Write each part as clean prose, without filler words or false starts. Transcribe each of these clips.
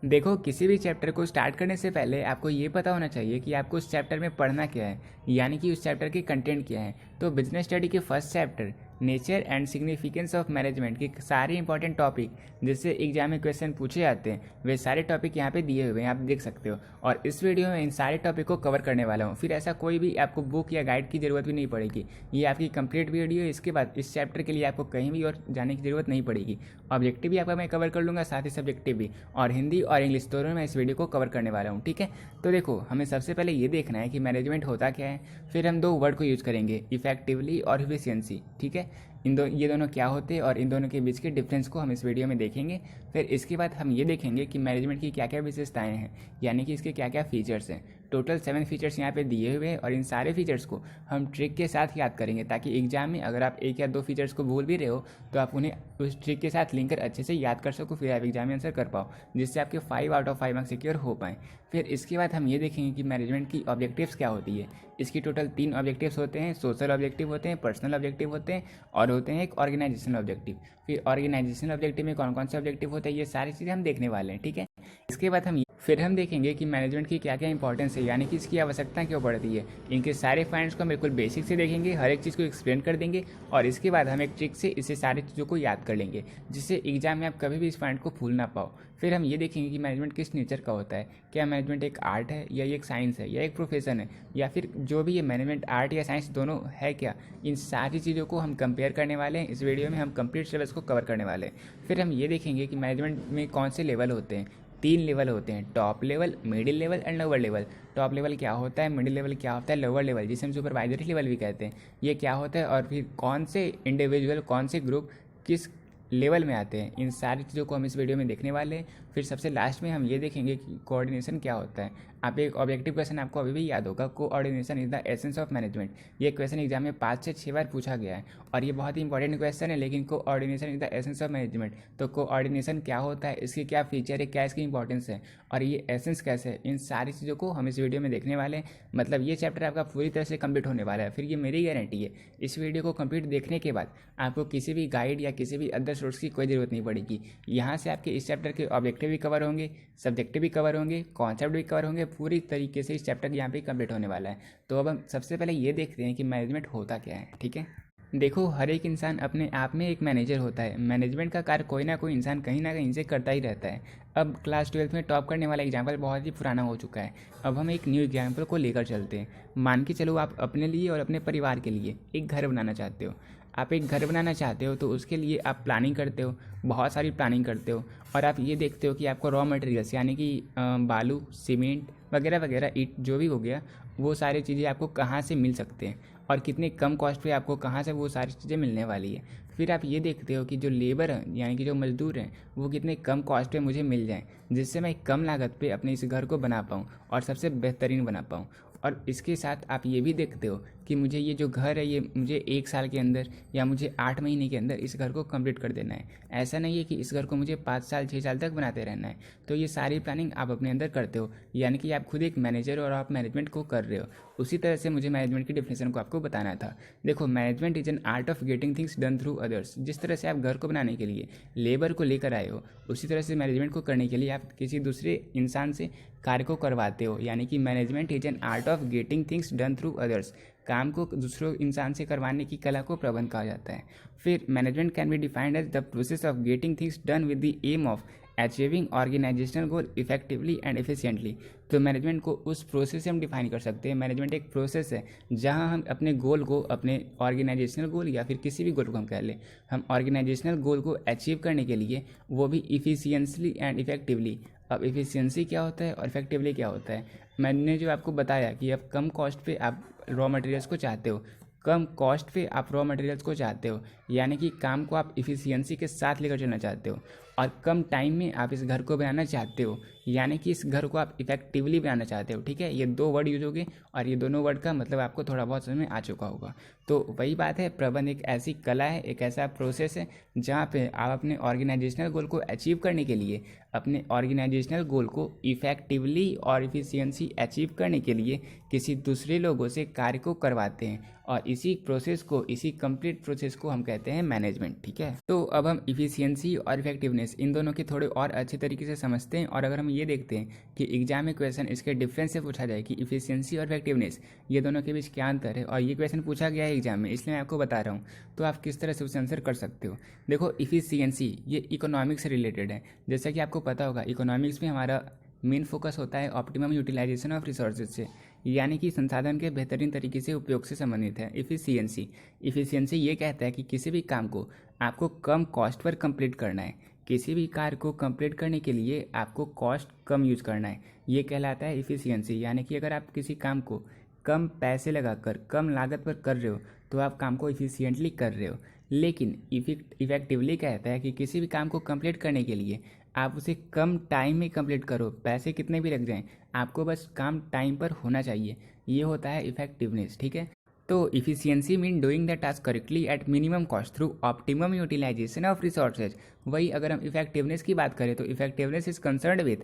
देखो, किसी भी चैप्टर को स्टार्ट करने से पहले आपको ये पता होना चाहिए कि आपको उस चैप्टर में पढ़ना क्या है, यानी कि उस चैप्टर के कंटेंट क्या है। तो बिजनेस स्टडी के first chapter nature and significance of management के सारे इंपॉर्टेंट टॉपिक जिससे एग्जाम में क्वेश्चन पूछे जाते हैं, वे सारे टॉपिक यहाँ पे दिए हुए हैं, आप देख सकते हो। और इस वीडियो में इन सारे टॉपिक को कवर करने वाला हूँ। फिर ऐसा कोई भी आपको बुक या गाइड की ज़रूरत भी नहीं पड़ेगी। ये आपकी कंप्लीट वीडियो है। इसके बाद इस चैप्टर के लिए आपको कहीं भी और जाने की ज़रूरत नहीं पड़ेगी। ऑब्जेक्टिव भी आपका मैं कवर कर लूँगा, साथ ही सब्जेक्टिव भी, और हिंदी और इंग्लिश दोनों में इस वीडियो को कवर करने वाला हूँ। ठीक है, तो देखो, हमें सबसे पहले ये देखना है कि मैनेजमेंट होता क्या है। फिर हम दो वर्ड को यूज़ करेंगे, इफेक्टिवली और इफिशियंसी। ठीक है, ये दोनों क्या होते हैं और इन दोनों के बीच के डिफरेंस को हम इस वीडियो में देखेंगे। फिर इसके बाद हम ये देखेंगे कि मैनेजमेंट की क्या क्या विशेषताएं हैं, यानी कि इसके क्या क्या फीचर्स हैं। टोटल 7 फीचर्स यहाँ पे दिए हुए हैं और इन सारे फीचर्स को हम ट्रिक के साथ याद करेंगे, ताकि एग्जाम में अगर आप एक या दो फीचर्स को भूल भी रहे हो तो आप उन्हें उस ट्रिक के साथ लिंक कर अच्छे से याद कर सको, फिर आप एग्जाम में आंसर कर पाओ, जिससे आपके 5 आउट ऑफ 5 मार्क्स सिक्योर हो पाएँ। फिर इसके बाद हम ये देखेंगे कि मैनेजमेंट की ऑब्जेक्टिव्स क्या होती है। इसकी टोटल 3 ऑब्जेक्टिव्स होते हैं, सोशल ऑब्जेक्टिव होते हैं, पर्सनल ऑब्जेक्टिव होते हैं, और होते हैं एक ऑर्गेनाइजेशनल ऑब्जेक्टिव। फिर ऑर्गेनाइजेशनल ऑब्जेक्टिव में कौन कौन से ऑब्जेक्टिव होते हैं, ये सारी चीज़ें हम देखने वाले हैं। ठीक है, इसके बाद फिर हम देखेंगे कि मैनेजमेंट की क्या क्या इंपॉर्टेंस है, यानी कि इसकी आवश्यकता क्यों पड़ती है। इनके सारे पॉइंट्स को हम बिल्कुल बेसिक से देखेंगे, हर एक चीज़ को एक्सप्लेन कर देंगे, और इसके बाद हम एक ट्रिक से इसे सारी चीज़ों को याद कर लेंगे, जिससे एग्जाम में आप कभी भी इस पॉइंट को भूल ना पाओ। फिर हम ये देखेंगे कि मैनेजमेंट किस नेचर का होता है। क्या मैनेजमेंट एक आर्ट है, या ये एक साइंस है, या एक प्रोफेशन है, या फिर जो भी ये मैनेजमेंट आर्ट या साइंस दोनों है क्या। इन सारी चीज़ों को हम कंपेयर करने वाले हैं। इस वीडियो में हम कंप्लीट सिलेबस को कवर करने वाले हैं। फिर हम ये देखेंगे कि मैनेजमेंट में कौन से लेवल होते हैं। 3 लेवल होते हैं, top level, middle level and lower level. Top level क्या होता है, मिडिल लेवल क्या होता है, लोअर लेवल जिसे हम सुपरवाइजरी लेवल भी कहते हैं, ये क्या होता है, और फिर कौन से इंडिविजुअल, कौन से ग्रुप किस लेवल में आते हैं, इन सारी चीज़ों को हम इस वीडियो में देखने वाले हैं। फिर सबसे लास्ट में हम ये देखेंगे कि कोऑर्डिनेशन क्या होता है। आप एक ऑब्जेक्टिव क्वेश्चन आपको अभी भी याद होगा, coordination is the essence of management. ये क्वेश्चन एग्जाम में 5 से 6 बार पूछा गया है, और ये बहुत ही इंपॉर्टेंट क्वेश्चन है। लेकिन coordination is the essence of management, तो कोऑर्डिनेशन क्या होता है, इसकी क्या फीचर है, क्या इसकी इंपॉर्टेंस है, और ये एसेंस कैसे है, इन सारी चीज़ों को हम इस वीडियो में देखने वाले हैं। मतलब ये चैप्टर आपका पूरी तरह से कंप्लीट होने वाला है। फिर ये मेरी गारंटी है, इस वीडियो को कंप्लीट देखने के बाद आपको किसी भी गाइड या किसी भी अदर सोर्स की कोई ज़रूरत नहीं पड़ेगी। यहाँ से आपके इस चैप्टर के ऑब्जेक्टिव भी कवर होंगे, सब्जेक्टिव भी कवर होंगे, कॉन्सेप्ट भी कवर होंगे। पूरी तरीके से इस चैप्टर यहाँ पे कंप्लीट होने वाला है। तो अब हम सबसे पहले ये देखते हैं कि मैनेजमेंट होता क्या है। ठीक है, देखो, हर एक इंसान अपने आप में एक मैनेजर होता है। मैनेजमेंट का कार्य कोई ना कोई इंसान कहीं ना कहीं से करता ही रहता है। अब क्लास 12th में टॉप करने वाला एग्जाम्पल बहुत ही पुराना हो चुका है। अब हम एक न्यू एग्जाम्पल को लेकर चलते हैं। मान के चलो, आप अपने लिए और अपने परिवार के लिए एक घर बनाना चाहते हो। आप एक घर बनाना चाहते हो तो उसके लिए आप प्लानिंग करते हो, बहुत सारी प्लानिंग करते हो, और आप ये देखते हो कि आपको रॉ मटेरियल्स यानी कि बालू, सीमेंट वगैरह वगैरह, ईंट जो भी हो गया, वो सारी चीज़ें आपको कहाँ से मिल सकते हैं और कितने कम कॉस्ट पे आपको कहाँ से वो सारी चीज़ें मिलने वाली है। फिर आप ये देखते हो कि जो लेबर है यानी कि जो मज़दूर हैं वो कितने कम कॉस्ट पे मुझे मिल जाएं, जिससे मैं कम लागत पे अपने इस घर को बना पाऊँ और सबसे बेहतरीन बना पाऊँ। और इसके साथ आप ये भी देखते हो कि मुझे ये जो घर है, ये मुझे 1 साल के अंदर या मुझे 8 महीने के अंदर इस घर को कंप्लीट कर देना है। ऐसा नहीं है कि इस घर को मुझे 5 साल 6 साल तक बनाते रहना है। तो ये सारी प्लानिंग आप अपने अंदर करते हो, यानी कि आप खुद एक मैनेजर और आप मैनेजमेंट को कर रहे हो। उसी तरह से मुझे मैनेजमेंट की डिफिनेशन को आपको बताना था। देखो, management is an art of getting things done through others. जिस तरह से आप घर को बनाने के लिए लेबर को लेकर आए हो, उसी तरह से मैनेजमेंट को करने के लिए आप किसी दूसरे इंसान से कार्य को करवाते हो। यानी कि management is an art of getting things done through others. काम को दूसरों इंसान से करवाने की कला को प्रबंध कहा जाता है। फिर management can be defined as the process of getting things done with the aim of achieving organisational goal effectively and efficiently. तो मैनेजमेंट को उस प्रोसेस से हम डिफाइन कर सकते हैं। मैनेजमेंट एक प्रोसेस है जहां हम अपने गोल को, अपने ऑर्गेनाइजेशनल गोल या फिर किसी भी गोल को हम कह लें, हम ऑर्गेनाइजेशनल गोल को अचीव करने के लिए, वो भी इफिशियंसली एंड इफेक्टिवली। अब इफिशियंसी क्या होता है और इफेक्टिवली क्या होता है, मैंने जो आपको बताया कि अब कम कॉस्ट पे आप रॉ मटेरियल्स को चाहते हो, कम कॉस्ट पे आप रॉ मटेरियल्स को चाहते हो, यानी कि काम को आप इफ़िशियंसी के साथ लेकर चलना चाहते हो, और कम टाइम में आप इस घर को बनाना चाहते हो, यानी कि इस घर को आप इफेक्टिवली बनाना चाहते हो। ठीक है, ये 2 वर्ड यूज हो गए, और ये दोनों वर्ड का मतलब आपको थोड़ा बहुत समझ में आ चुका होगा। तो वही बात है, प्रबंध एक ऐसी कला है, एक ऐसा प्रोसेस है जहाँ पे आप अपने ऑर्गेनाइजेशनल गोल को अचीव करने के लिए, अपने ऑर्गेनाइजेशनल गोल को इफेक्टिवली और इफिशियंसी अचीव करने के लिए किसी दूसरे लोगों से कार्य को करवाते हैं, और इसी प्रोसेस को, इसी कंप्लीट प्रोसेस को हम कहते कहते हैं मैनेजमेंट। ठीक है, तो अब हम इफिशियंसी और इफेक्टिवनेस इन दोनों के थोड़े और अच्छे तरीके से समझते हैं। और अगर हम ये देखते हैं कि एग्जाम में क्वेश्चन इसके डिफरेंस से पूछा जाए कि इफिशियंसी और इफेक्टिवनेस ये दोनों के बीच क्या अंतर है, और ये क्वेश्चन पूछा गया है एग्जाम में, इसलिए मैं आपको बता रहा हूँ, तो आप किस तरह से उसे आंसर कर सकते हो। देखो, इफिशियंसी ये इकोनॉमिक्स से रिलेटेड है। जैसा कि आपको पता होगा, इकोनॉमिक्स में हमारा मेन फोकस होता है ऑप्टिमम यूटिलाइजेशन ऑफ रिसोर्सेज से, यानी कि संसाधन के बेहतरीन तरीके से उपयोग से संबंधित है इफिशियंसी ये कहता है कि किसी भी काम को आपको कम कॉस्ट पर कंप्लीट करना है। किसी भी कार्य को कंप्लीट करने के लिए आपको कॉस्ट कम यूज करना है, ये कहलाता है इफिशियंसी। यानी कि अगर आप किसी काम को कम पैसे लगाकर कम लागत पर कर रहे हो तो आप काम को इफिशियंटली कर रहे हो। लेकिन इफेक्टिवली कहता है कि किसी भी काम को कंप्लीट करने के लिए आप उसे कम टाइम में कंप्लीट करो, पैसे कितने भी लग जाएं, आपको बस काम टाइम पर होना चाहिए। ये होता है इफेक्टिवनेस। ठीक है, तो efficiency mean doing the task correctly at minimum cost through optimum utilisation of resources. वही अगर हम इफेक्टिवनेस की बात करें तो effectiveness is concerned with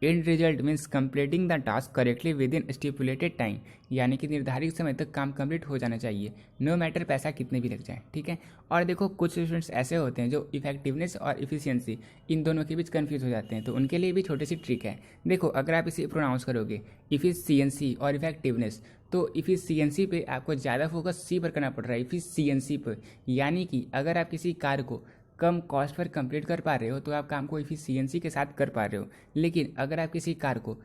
end result means completing the task correctly within stipulated time, यानी कि निर्धारित समय तक काम कंप्लीट हो जाना चाहिए, नो मैटर पैसा कितने भी लग जाए। ठीक है, और देखो कुछ स्टूडेंट्स ऐसे होते हैं जो इफेक्टिवनेस और इफिशियंसी इन दोनों के बीच कंफ्यूज हो जाते हैं, तो उनके लिए भी छोटी सी ट्रिक है। देखो, अगर आप इसे प्रोनाउंस करोगे इफिशियंसी और इफेक्टिवनेस, तो इफिशियंसी पे आपको ज़्यादा फोकस सी पर करना पड़ रहा है, इफिशियंसी पर। यानी कि अगर आप किसी कार्य को कम कॉस्ट पर कंप्लीट कर पा रहे हो तो आप काम को इफिशियंसी के साथ कर पा रहे हो। लेकिन अगर आप किसी कार्य को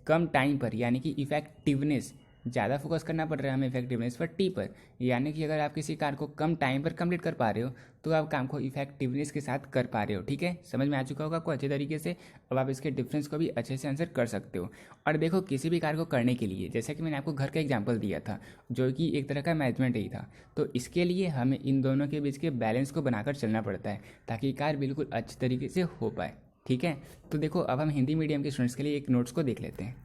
कम टाइम पर, यानी कि इफेक्टिवनेस ज़्यादा फोकस करना पड़ रहा है हमें इफेक्टिवनेस पर, टी पर, यानी कि अगर आप किसी कार्य को कम टाइम पर कंप्लीट कर पा रहे हो तो आप काम को इफेक्टिवनेस के साथ कर पा रहे हो। ठीक है, समझ में आ चुका होगा आपको अच्छे तरीके से। अब आप इसके डिफरेंस को भी अच्छे से आंसर कर सकते हो। और देखो, किसी भी कार्य को करने के लिए, जैसा कि मैंने आपको घर का एग्जाम्पल दिया था जो कि एक तरह का मैनेजमेंट ही था, तो इसके लिए हमें इन दोनों के बीच के बैलेंस को बनाकर चलना पड़ता है ताकि कार्य बिल्कुल अच्छे तरीके से हो पाए। ठीक है, तो देखो, अब हम हिंदी मीडियम के स्टूडेंट्स के लिए एक नोट्स को देख लेते हैं।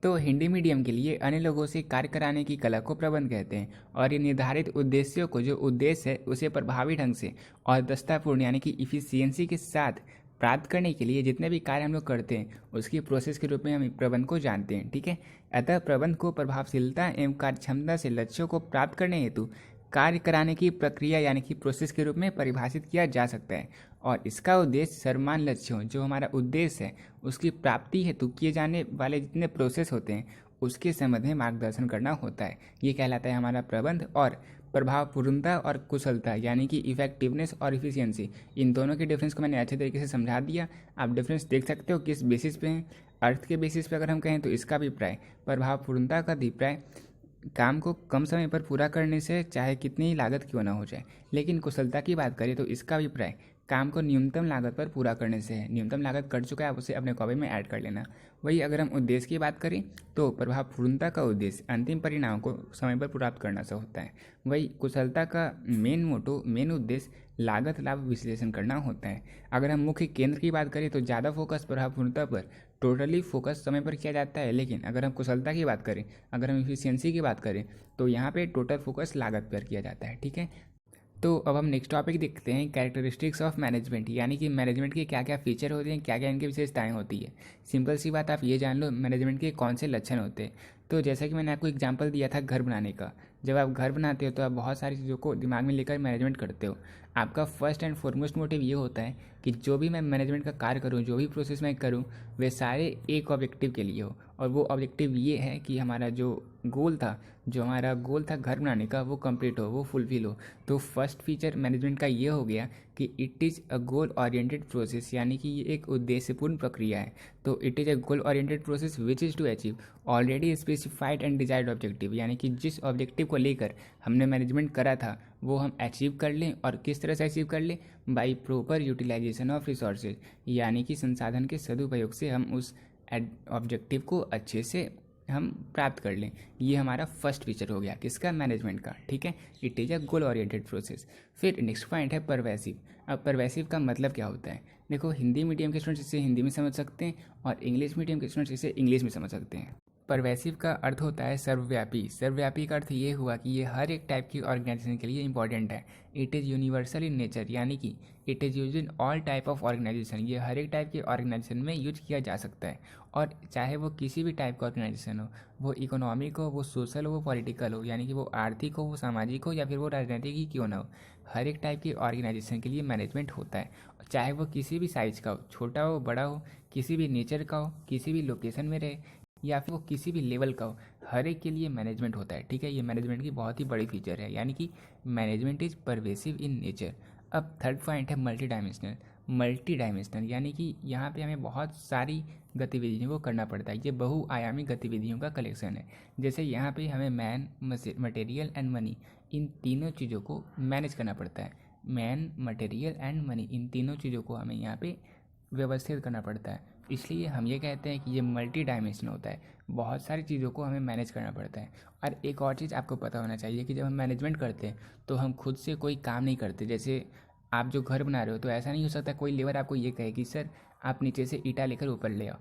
तो हिंदी मीडियम के लिए अन्य लोगों से कार्य कराने की कला को प्रबंध कहते हैं, और ये निर्धारित उद्देश्यों को, जो उद्देश्य है उसे प्रभावी ढंग से और दक्षतापूर्ण यानी कि इफिशियंसी के साथ प्राप्त करने के लिए जितने भी कार्य हम लोग करते हैं उसकी प्रोसेस के रूप में हम प्रबंध को जानते हैं। ठीक है, अतः प्रबंध को प्रभावशीलता एवं कार्यक्षमता से लक्ष्यों को प्राप्त करने हेतु कार्य कराने की प्रक्रिया यानी कि प्रोसेस के रूप में परिभाषित किया जा सकता है, और इसका उद्देश्य सर्वमान्य लक्ष्यों, जो हमारा उद्देश्य है उसकी प्राप्ति हेतु किए जाने वाले जितने प्रोसेस होते हैं उसके संबंध में मार्गदर्शन करना होता है। ये कहलाता है हमारा प्रबंध। और प्रभावपूर्णता और कुशलता यानी कि इफेक्टिवनेस और इफिशियंसी, इन दोनों के डिफरेंस को मैंने अच्छे तरीके से समझा दिया। आप डिफरेंस देख सकते हो किस बेसिस पे हैं। अर्थ के बेसिस पे अगर हम कहें तो इसका अभिप्राय, प्रभावपूर्णता का अभिप्राय काम को कम समय पर पूरा करने से चाहे कितनी ही लागत क्यों ना हो जाए। लेकिन कुशलता की बात करें तो इसका अभिप्राय काम को न्यूनतम लागत पर पूरा करने से है। न्यूनतम लागत कट चुका है, आप उसे अपने कॉपी में ऐड कर लेना। वही अगर हम उद्देश्य की बात करें तो प्रभावपूर्णता का उद्देश्य अंतिम परिणाम को समय पर प्राप्त करना से होता है। वही कुशलता का मेन उद्देश्य लागत लाभ विश्लेषण करना होता है। अगर हम मुख्य केंद्र की बात करें तो ज़्यादा फोकस प्रभावपूर्णता पर, टोटली फोकस समय पर किया जाता है। लेकिन अगर हम कुशलता की बात करें, अगर हम इफिशियंसी की बात करें तो यहाँ पे टोटल फोकस लागत पर किया जाता है। ठीक है, तो अब हम नेक्स्ट टॉपिक देखते हैं, कैरेक्टरिस्टिक्स ऑफ मैनेजमेंट, यानी कि मैनेजमेंट के क्या क्या फीचर होते हैं, क्या क्या इनकी विशेषताएं होती है। सिंपल सी बात, आप ये जान लो मैनेजमेंट के कौन से लक्षण होते हैं। तो जैसा कि मैंने आपको एग्जांपल दिया था घर बनाने का, जब आप घर बनाते हो तो आप बहुत सारी चीज़ों को दिमाग में लेकर मैनेजमेंट करते हो। आपका फर्स्ट एंड फॉरमोस्ट मोटिव ये होता है कि जो भी मैं मैनेजमेंट का कार्य करूँ, जो भी प्रोसेस मैं करूँ, वे सारे एक ऑब्जेक्टिव के लिए हो। और वो ऑब्जेक्टिव ये है कि हमारा जो हमारा गोल था घर बनाने का, वो कंप्लीट हो, वो फुलफिल हो। तो फर्स्ट फीचर मैनेजमेंट का ये हो गया कि it is a goal oriented process, यानी कि ये एक उद्देश्यपूर्ण प्रक्रिया है। तो it is a goal oriented process which is to achieve already specified and desired objective, यानी कि जिस ऑब्जेक्टिव को लेकर हमने मैनेजमेंट करा था वो हम अचीव कर लें। और किस तरह से अचीव कर लें? By proper utilisation of resources, यानी कि संसाधन के सदुपयोग से हम उस ऑब्जेक्टिव को अच्छे से हम प्राप्त कर लें। ये हमारा फर्स्ट फीचर हो गया किसका? मैनेजमेंट का। ठीक है, it is a goal oriented process. फिर नेक्स्ट पॉइंट है परवेसिव। अब परवेसिव का मतलब क्या होता है? देखो, हिंदी मीडियम के स्टूडेंट्स इसे हिंदी में समझ सकते हैं और इंग्लिश मीडियम के स्टूडेंट्स इसे इंग्लिश में समझ सकते हैं। परवेसिव का अर्थ होता है सर्वव्यापी। सर्वव्यापी का अर्थ ये हुआ कि ये हर एक टाइप की ऑर्गेनाइजेशन के लिए इंपॉर्टेंट है। It is universal in nature, यानी कि it is use in all type of organisation. ये हर एक टाइप के ऑर्गेनाइजेशन में यूज किया जा सकता है, और चाहे वो किसी भी टाइप का ऑर्गेनाइजेशन हो, वो इकोनॉमिक हो, वो सोशल हो, वो पॉलिटिकल हो, यानी कि वो आर्थिक हो, वो सामाजिक हो, या फिर वो राजनीतिक ही क्यों ना हो, हर एक टाइप की ऑर्गेनाइजेशन के लिए मैनेजमेंट होता है। चाहे वो किसी भी साइज़ का हो, छोटा हो, बड़ा हो, किसी भी नेचर का हो, किसी भी लोकेशन में रहे, या फिर वो किसी भी लेवल का हो, हर एक के लिए मैनेजमेंट होता है। ठीक है, ये मैनेजमेंट की बहुत ही बड़ी फीचर है, यानी कि management is pervasive in nature. अब थर्ड पॉइंट है मल्टी डायमेंशनल। मल्टी डायमेंशनल यानी कि यहाँ पे हमें बहुत सारी गतिविधियों को करना पड़ता है। ये बहुआयामी गतिविधियों का कलेक्शन है। जैसे यहाँ पे हमें मैन, मटेरियल एंड मनी, इन तीनों चीज़ों को मैनेज करना पड़ता है। मैन, मटेरियल एंड मनी, इन तीनों चीज़ों को हमें यहाँ पे व्यवस्थित करना पड़ता है। इसलिए हम ये कहते हैं कि ये मल्टी डायमेंशन होता है। बहुत सारी चीज़ों को हमें मैनेज करना पड़ता है। और एक और चीज़ आपको पता होना चाहिए कि जब हम मैनेजमेंट करते हैं तो हम खुद से कोई काम नहीं करते। जैसे आप जो घर बना रहे हो, तो ऐसा नहीं हो सकता कोई लेबर आपको ये कहे कि सर आप नीचे से ईंटा लेकर ऊपर ले आओ।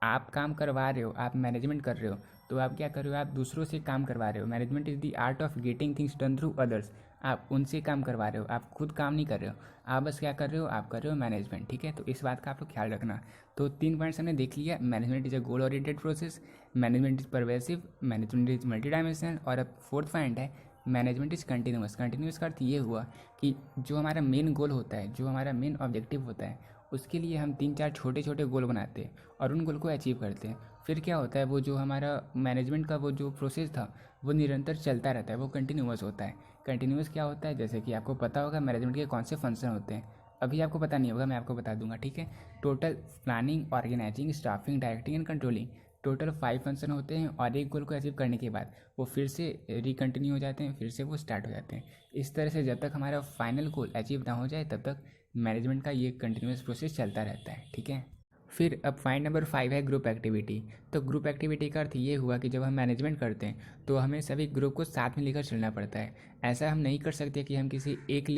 आप काम करवा रहे हो, आप मैनेजमेंट कर रहे हो, तो आप क्या कर रहे हो, आप दूसरों से काम करवा रहे हो। Management is the art of getting things done through others. आप उनसे काम करवा रहे हो, आप खुद काम नहीं कर रहे हो। आप बस क्या कर रहे हो, आप कर रहे हो मैनेजमेंट। ठीक है, तो इस बात का आप लोग ख्याल रखना। तो 3 पॉइंट्स हमने देख लिया। Management is a goal oriented process, management is pervasive, management is multi dimensional, और अब फोर्थ पॉइंट है मैनेजमेंट इज़ कंटिन्यूअस। कंटिन्यूअस का अर्थ ये हुआ कि जो हमारा मेन गोल होता है, जो हमारा मेन ऑब्जेक्टिव होता है, उसके लिए हम 3-4 छोटे छोटे गोल बनाते हैं और उन गोल को अचीव करते हैं। फिर क्या होता है, वो जो हमारा मैनेजमेंट का वो जो प्रोसेस था, वो निरंतर चलता रहता है, वो कंटिन्यूअस होता है। कंटिन्यूअस क्या होता है, जैसे कि आपको पता होगा मैनेजमेंट के कौन से फंक्शन होते हैं। अभी आपको पता नहीं होगा, मैं आपको बता दूंगा। ठीक है, total planning, organising, staffing, directing and controlling, total 5 function होते हैं। और एक गोल को अचीव करने के बाद वो फिर से रिकंटिन्यू हो जाते हैं, फिर से वो स्टार्ट हो जाते हैं। इस तरह से जब तक हमारा फाइनल गोल अचीव ना हो जाए, तब तक मैनेजमेंट का ये कंटिन्यूअस प्रोसेस चलता रहता है। ठीक है, फिर अब पॉइंट नंबर 5 है ग्रुप एक्टिविटी। तो ग्रुप एक्टिविटी का अर्थ ये हुआ कि जब हम मैनेजमेंट करते हैं तो हमें सभी ग्रुप को साथ में लेकर चलना पड़ता है। ऐसा हम नहीं कर सकते कि हम किसी एक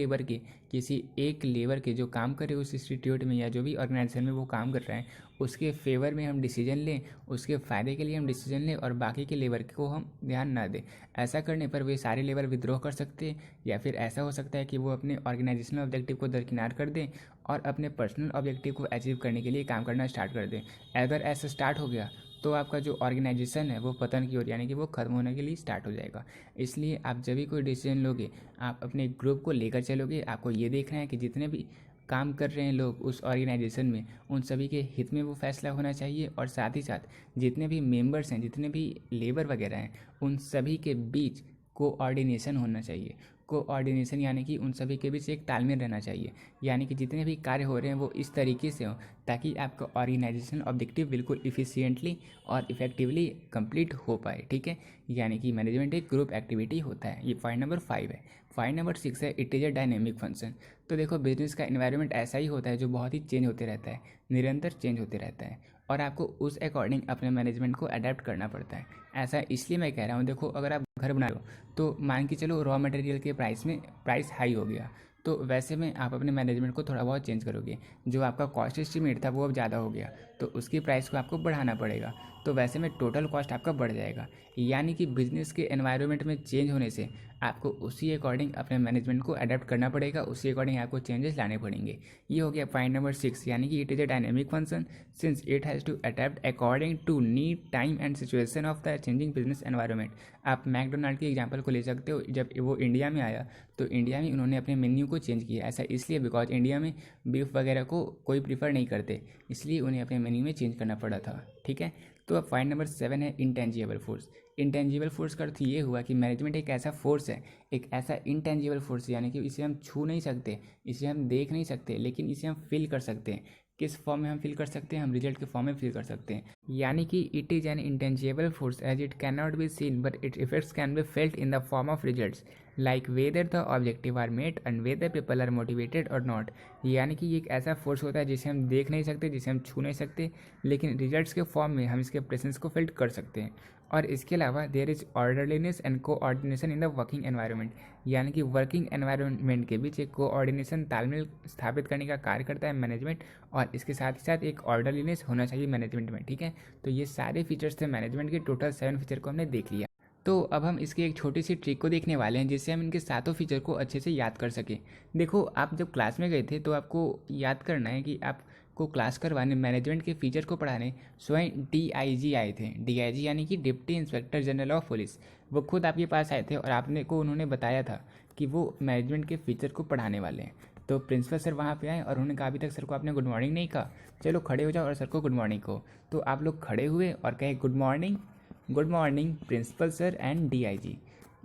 लेबर के जो काम करे उस इंस्टीट्यूट में या जो भी ऑर्गेनाइजेशन में वो काम कर रहे हैं, उसके फेवर में हम डिसीजन लें, उसके फ़ायदे के लिए हम डिसीजन लें, और बाकी के लेबर को हम ध्यान ना दें। ऐसा करने पर वे सारे लेबर विद्रोह कर सकते हैं, या फिर ऐसा हो सकता है कि वो अपने ऑर्गेनाइजेशनल ऑब्जेक्टिव को दरकिनार कर दें और अपने पर्सनल ऑब्जेक्टिव को अचीव करने के लिए काम करना स्टार्ट कर दें। अगर ऐसा स्टार्ट हो गया तो आपका जो ऑर्गेनाइजेशन है वो पतन की ओर, यानी कि वो ख़त्म होने के लिए स्टार्ट हो जाएगा। इसलिए आप जब भी कोई डिसीजन लोगे, आप अपने ग्रुप को लेकर चलोगे। आपको ये देखना है कि जितने भी काम कर रहे हैं लोग उस ऑर्गेनाइजेशन में, उन सभी के हित में वो फैसला होना चाहिए, और साथ ही साथ जितने भी मेंबर्स हैं, जितने भी लेबर वगैरह हैं, उन सभी के बीच कोऑर्डिनेशन होना चाहिए। कोऑर्डिनेशन यानी कि उन सभी के बीच एक तालमेल रहना चाहिए, यानी कि जितने भी कार्य हो रहे हैं वो इस तरीके से हों ताकि आपका ऑर्गेनाइजेशन ऑब्जेक्टिव बिल्कुल इफ़िशियंटली और इफ़ेक्टिवली कंप्लीट हो पाए। ठीक है, यानी कि मैनेजमेंट एक ग्रुप एक्टिविटी होता है। ये पॉइंट नंबर 5 है। पॉइंट नंबर 6 है it is a dynamic function. तो देखो, बिजनेस का एनवायरनमेंट ऐसा ही होता है जो बहुत ही चेंज होते रहता है, निरंतर चेंज होते रहता है, और आपको उस अकॉर्डिंग अपने मैनेजमेंट को अडेप्ट करना पड़ता है। ऐसा इसलिए मैं कह रहा हूँ, देखो अगर आप घर बना रहे हो तो मान के चलो रॉ मटेरियल के प्राइस हाई हो गया, तो वैसे में आप अपने मैनेजमेंट को थोड़ा बहुत चेंज करोगे। जो आपका कॉस्ट एस्टिमेट था वो अब ज़्यादा हो गया, तो उसकी प्राइस को आपको बढ़ाना पड़ेगा, तो वैसे में टोटल कॉस्ट आपका बढ़ जाएगा। यानी कि बिजनेस के एनवायरनमेंट में चेंज होने से आपको उसी अकॉर्डिंग अपने मैनेजमेंट को अडेप्ट करना पड़ेगा, उसी अकॉर्डिंग आपको चेंजेस लाने पड़ेंगे। ये हो गया पॉइंट नंबर 6, यानी कि it is a dynamic function since it has to adapt according to need, time and situation of the changing business environment. आप मैकडोनाल्ड के एग्जांपल को ले सकते हो। जब वो इंडिया में आया तो इंडिया में उन्होंने अपने मेन्यू को चेंज किया। ऐसा इसलिए बिकॉज इंडिया में बीफ वगैरह को कोई प्रीफर नहीं करते, इसलिए उन्हें अपने मेन्यू में चेंज करना पड़ा था। ठीक है, तो अब पॉइंट नंबर 7 है इंटेंजिबल फोर्स। इंटेंजिबल फोर्स का अर्थ ये हुआ कि मैनेजमेंट एक ऐसा फोर्स है, एक ऐसा इंटेंजिबल फोर्स, यानी कि इसे हम छू नहीं सकते, इसे हम देख नहीं सकते, लेकिन इसे हम फील कर सकते हैं। किस फॉर्म में हम फील कर सकते हैं, हम रिजल्ट के फॉर्म में फील कर सकते हैं। यानी कि it is an intangible force as it can not be seen but its effects can be felt in the form of results like whether the objective are met and whether people are motivated or not. यानी कि ये एक ऐसा force होता है जिसे हम देख नहीं सकते, जिसे हम छू नहीं सकते, लेकिन रिजल्ट्स के फॉर्म में हम इसके प्रेजेंस को फेल्ट कर सकते हैं। और इसके अलावा there is orderliness and coordination in the working environment, यानी कि वर्किंग एनवायरनमेंट के बीच एक कोऑर्डिनेशन, तालमेल स्थापित करने का कार्य करता है मैनेजमेंट, और इसके साथ ही साथ एक ऑर्डरलीनेस होना चाहिए मैनेजमेंट में। ठीक है, तो ये सारे फीचर्स थे मैनेजमेंट के, टोटल 7 फीचर को हमने देख लिया। तो अब हम इसकी एक छोटी सी ट्रिक को देखने वाले हैं जिससे हम इनके सातों फीचर को अच्छे से याद कर सकें। देखो, आप जब क्लास में गए थे तो आपको याद करना है कि आपको क्लास करवाने, मैनेजमेंट के फीचर को पढ़ाने स्वयं DIG आए थे। DIG यानी कि deputy inspector general of police. वो खुद आपके पास आए थे और आपने को उन्होंने बताया था कि वो मैनेजमेंट के फीचर को पढ़ाने वाले हैं। तो प्रिंसिपल सर वहाँ पे आए और उन्होंने कहा अभी तक सर को आपने गुड मॉर्निंग नहीं कहा, चलो खड़े हो जाओ और सर को गुड मॉर्निंग कहो। तो आप लोग खड़े हुए और कहे good morning principal sir and DIG,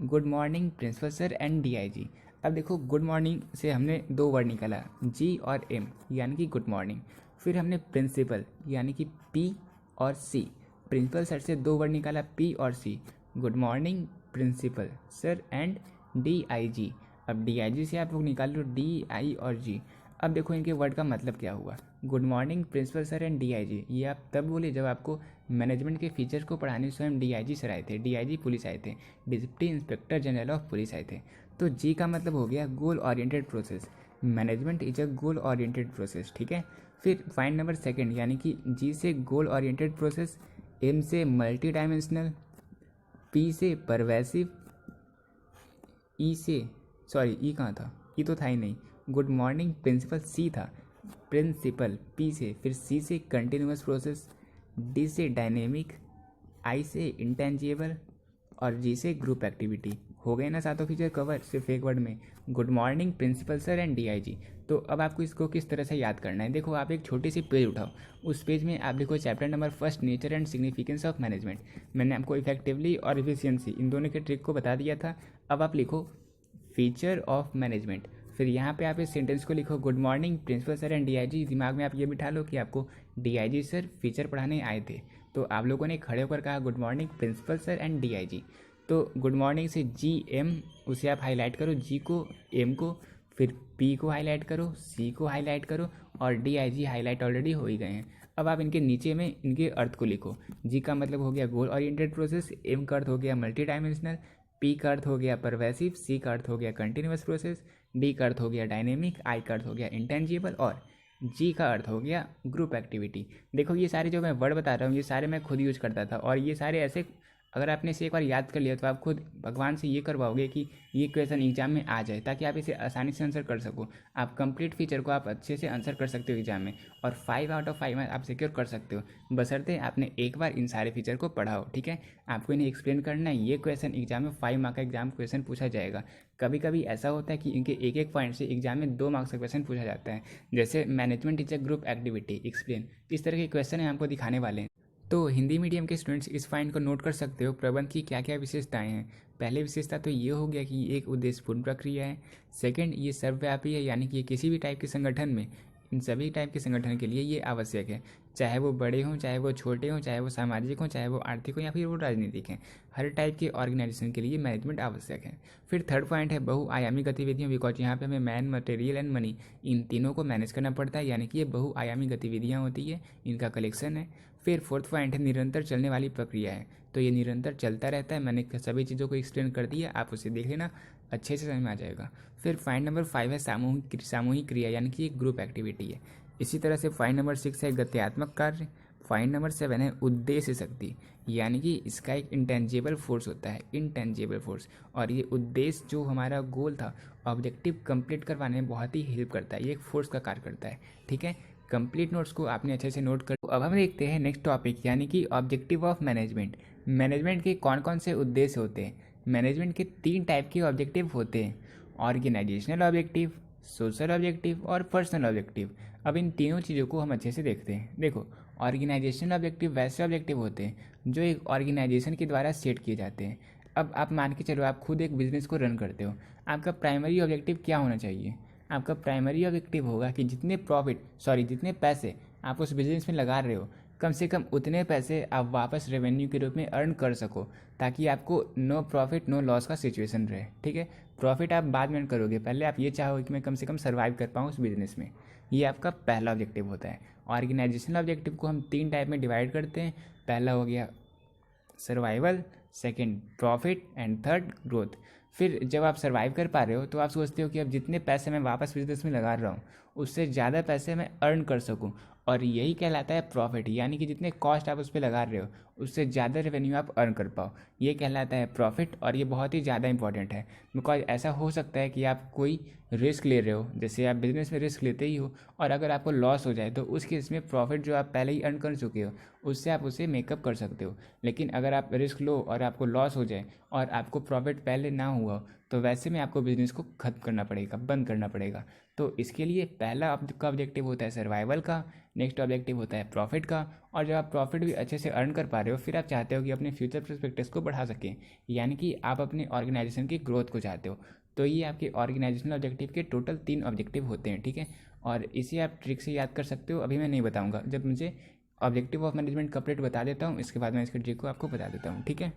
good morning principal sir and DIG। अब देखो, गुड मॉर्निंग से हमने 2 वर्ड निकाला, G और M, यानी कि गुड मॉर्निंग। फिर हमने प्रिंसिपल यानी कि P और C, प्रिंसिपल सर से 2 वर्ड निकाला, P और C, good morning principal sir and DIG। अब DIG से आप लोग निकाल लो D, I और G। अब देखो इनके वर्ड का मतलब क्या हुआ, good morning principal sir and DIG। ये आप तब बोले जब आपको मैनेजमेंट के फीचर को पढ़ाने स्वयं DIG सर आए थे, DIG पुलिस आए थे, deputy inspector general of police आए थे। तो G का मतलब हो गया गोल oriented process, management is a goal oriented process, ठीक है। फिर फाइंड नंबर सेकंड, यानी कि G से गोल ओरिएंटेड प्रोसेस, M से मल्टी डायमेंशनल, P से परवेसिव, E से E कहाँ था, E तो था ही नहीं, गुड मॉर्निंग प्रिंसिपल C था, प्रिंसिपल P से, फिर C से कंटिन्यूअस प्रोसेस, D से डायनेमिक, I से इंटेंजिबल और G से ग्रुप एक्टिविटी। हो गए ना सातों फीचर कवर सिर्फ एक वर्ड में, good morning principal sir and DIG। तो अब आपको इसको किस तरह से याद करना है, देखो आप एक छोटी सी पेज उठाओ, उस पेज में आप देखो chapter number 1 nature and significance of management. मैंने आपको इफेक्टिवली और इफिशियंसी इन दोनों के ट्रिक को बता दिया था। अब आप लिखो फीचर ऑफ मैनेजमेंट, फिर यहाँ पे आप इस सेंटेंस को लिखो, good morning principal sir and DIG। दिमाग में आप ये बिठा लो कि आपको DIG सर फीचर पढ़ाने आए थे, तो आप लोगों ने खड़े होकर कहा good morning principal sir and DIG। तो गुड मॉर्निंग से GM उसे आप हाईलाइट करो, G को, M को, फिर P को हाईलाइट करो, C को हाईलाइट करो और DIG हाईलाइट ऑलरेडी हो ही गए हैं। अब आप इनके नीचे में इनके अर्थ को लिखो, G का मतलब हो गया गोल ओरिएंटेड प्रोसेस, M का अर्थ हो गया मल्टी डायमेंशनल, P का अर्थ हो गया परवेसिव, C का अर्थ हो गया कंटिन्यूअस प्रोसेस, D का अर्थ हो गया डायनेमिक, I का अर्थ हो गया इंटेंजिबल और G का अर्थ हो गया ग्रुप एक्टिविटी। देखो ये सारे जो मैं वर्ड बता रहा हूँ ये सारे मैं खुद यूज करता था और ये सारे ऐसे, अगर आपने इसे एक बार याद कर लिया तो आप खुद भगवान से ये करवाओगे कि ये क्वेश्चन एग्जाम में आ जाए, ताकि आप इसे आसानी से आंसर कर सको। आप कंप्लीट फीचर को आप अच्छे से आंसर कर सकते हो एग्जाम में और 5 आउट ऑफ 5 आप सिक्योर कर सकते हो, बशर्ते आपने एक बार इन सारे फीचर को पढ़ा हो, ठीक है। आपको इन्हें एक्सप्लेन करना है, ये क्वेश्चन एग्जाम में 5 मार्क का एग्जाम क्वेश्चन पूछा जाएगा। कभी कभी ऐसा होता है कि इनके एक एक पॉइंट से एग्जाम में 2 मार्क्स का क्वेश्चन पूछा जाता है, जैसे management is a group activity explain, इस तरह के क्वेश्चन है हमको दिखाने वाले हैं। तो हिंदी मीडियम के स्टूडेंट्स इस फाइंड को नोट कर सकते हो, प्रबंध की क्या क्या विशेषताएं हैं। पहले विशेषता तो ये हो गया कि एक उद्देश्यपूर्ण प्रक्रिया है। सेकंड, ये सर्वव्यापी है, यानी कि ये किसी भी टाइप के संगठन में, इन सभी टाइप के संगठन के लिए ये आवश्यक है, चाहे वो बड़े हों, चाहे वो छोटे हों, चाहे वो सामाजिक हों, चाहे वो आर्थिक हो या फिर वो राजनीतिक हैं, हर टाइप के ऑर्गेनाइजेशन के लिए मैनेजमेंट आवश्यक है। फिर थर्ड पॉइंट है बहुआयामी गतिविधियाँ, बिकॉज यहाँ पे हमें man, material and money in तीनों को मैनेज करना पड़ता है, यानी कि ये बहुआयामी गतिविधियाँ होती है, इनका कलेक्शन है। फिर फोर्थ पॉइंट है निरंतर चलने वाली प्रक्रिया है, तो ये निरंतर चलता रहता है। मैंने सभी चीज़ों को एक्सप्लेन कर दिया, आप उसे देख लेना, अच्छे से समझ में आ जाएगा। फिर फाइंड नंबर 5 है सामूहिक क्रिया, यानी कि एक ग्रुप एक्टिविटी है। इसी तरह से फाइंड नंबर 6 है गत्यात्मक कार्य। फाइंड नंबर 7 है उद्देश्य शक्ति, यानी कि इसका एक इंटेंजिबल फोर्स होता है, इंटेंजिबल फोर्स, और ये उद्देश्य जो हमारा गोल था, ऑब्जेक्टिव कंप्लीट करवाने में बहुत ही हेल्प करता है, ये एक फोर्स का कार्य करता है, ठीक है। कंप्लीट नोट्स को आपने अच्छे से नोट कर। अब हम देखते हैं नेक्स्ट टॉपिक, यानी कि ऑब्जेक्टिव ऑफ मैनेजमेंट। मैनेजमेंट के कौन कौन से उद्देश्य होते हैं। मैनेजमेंट के 3 टाइप के ऑब्जेक्टिव होते हैं, ऑर्गेनाइजेशनल ऑब्जेक्टिव, सोशल ऑब्जेक्टिव और पर्सनल ऑब्जेक्टिव। अब इन तीनों चीज़ों को हम अच्छे से देखते हैं। देखो, ऑर्गेनाइजेशनल ऑब्जेक्टिव वैसे ऑब्जेक्टिव होते हैं जो एक ऑर्गेनाइजेशन के द्वारा सेट किए जाते हैं। अब आप मान के चलो आप खुद एक बिजनेस को रन करते हो, आपका प्राइमरी ऑब्जेक्टिव क्या होना चाहिए। आपका प्राइमरी ऑब्जेक्टिव होगा कि जितने पैसे आप उस बिजनेस में लगा रहे हो, कम से कम उतने पैसे आप वापस रेवेन्यू के रूप में अर्न कर सको, ताकि आपको नो प्रॉफिट नो लॉस का सिचुएशन रहे, ठीक है। प्रॉफिट आप बाद में करोगे, पहले आप ये चाहोगे कि मैं कम से कम सर्वाइव कर पाऊँ उस बिजनेस में। ये आपका पहला ऑब्जेक्टिव होता है। ऑर्गेनाइजेशनल ऑब्जेक्टिव को हम 3 टाइप में डिवाइड करते हैं। पहला हो गया survival, second profit and third growth. फिर जब आप सर्वाइव कर पा रहे हो तो आप सोचते हो कि अब जितने पैसे मैं वापस बिजनेस में लगा रहा हूँ उससे ज़्यादा पैसे मैं अर्न कर सकूँ और यही कहलाता है प्रॉफिट, यानी कि जितने कॉस्ट आप उस पर लगा रहे हो उससे ज़्यादा रेवेन्यू आप अर्न कर पाओ, ये कहलाता है प्रॉफिट। और ये बहुत ही ज़्यादा इंपॉर्टेंट है, बिकॉज ऐसा हो सकता है कि आप कोई रिस्क ले रहे हो, जैसे आप बिजनेस में रिस्क लेते ही हो, और अगर आपको लॉस हो जाए तो उस केस में प्रॉफिट जो आप पहले ही अर्न कर चुके हो उससे आप उसे मेकअप कर सकते हो। लेकिन अगर आप रिस्क लो और आपको लॉस हो जाए और आपको प्रॉफिट पहले ना हुआ हो, तो वैसे में आपको बिजनेस को ख़त्म करना पड़ेगा, बंद करना पड़ेगा। तो इसके लिए पहला आपका ऑब्जेक्टिव होता है सर्वाइवल का, नेक्स्ट ऑब्जेक्टिव होता है प्रॉफिट का। और जब आप प्रॉफिट भी अच्छे से अर्न कर पा रहे हो, फिर आप चाहते हो कि अपने फ्यूचर पर्सपेक्टिव्स को बढ़ा सकें, यानी कि आप अपने ऑर्गेनाइजेशन की ग्रोथ को चाहते हो। तो ये आपके ऑर्गेनाइजेशनल ऑब्जेक्टिव के टोटल 3 ऑब्जेक्टिव होते हैं, ठीक है। और इसे आप ट्रिक से याद कर सकते हो, अभी मैं नहीं बताऊंगा, जब मुझे ऑब्जेक्टिव ऑफ मैनेजमेंट कंप्लीट बता देता हूँ, इसके बाद मैं इसके ट्रिक को आपको बता देता हूँ, ठीक है।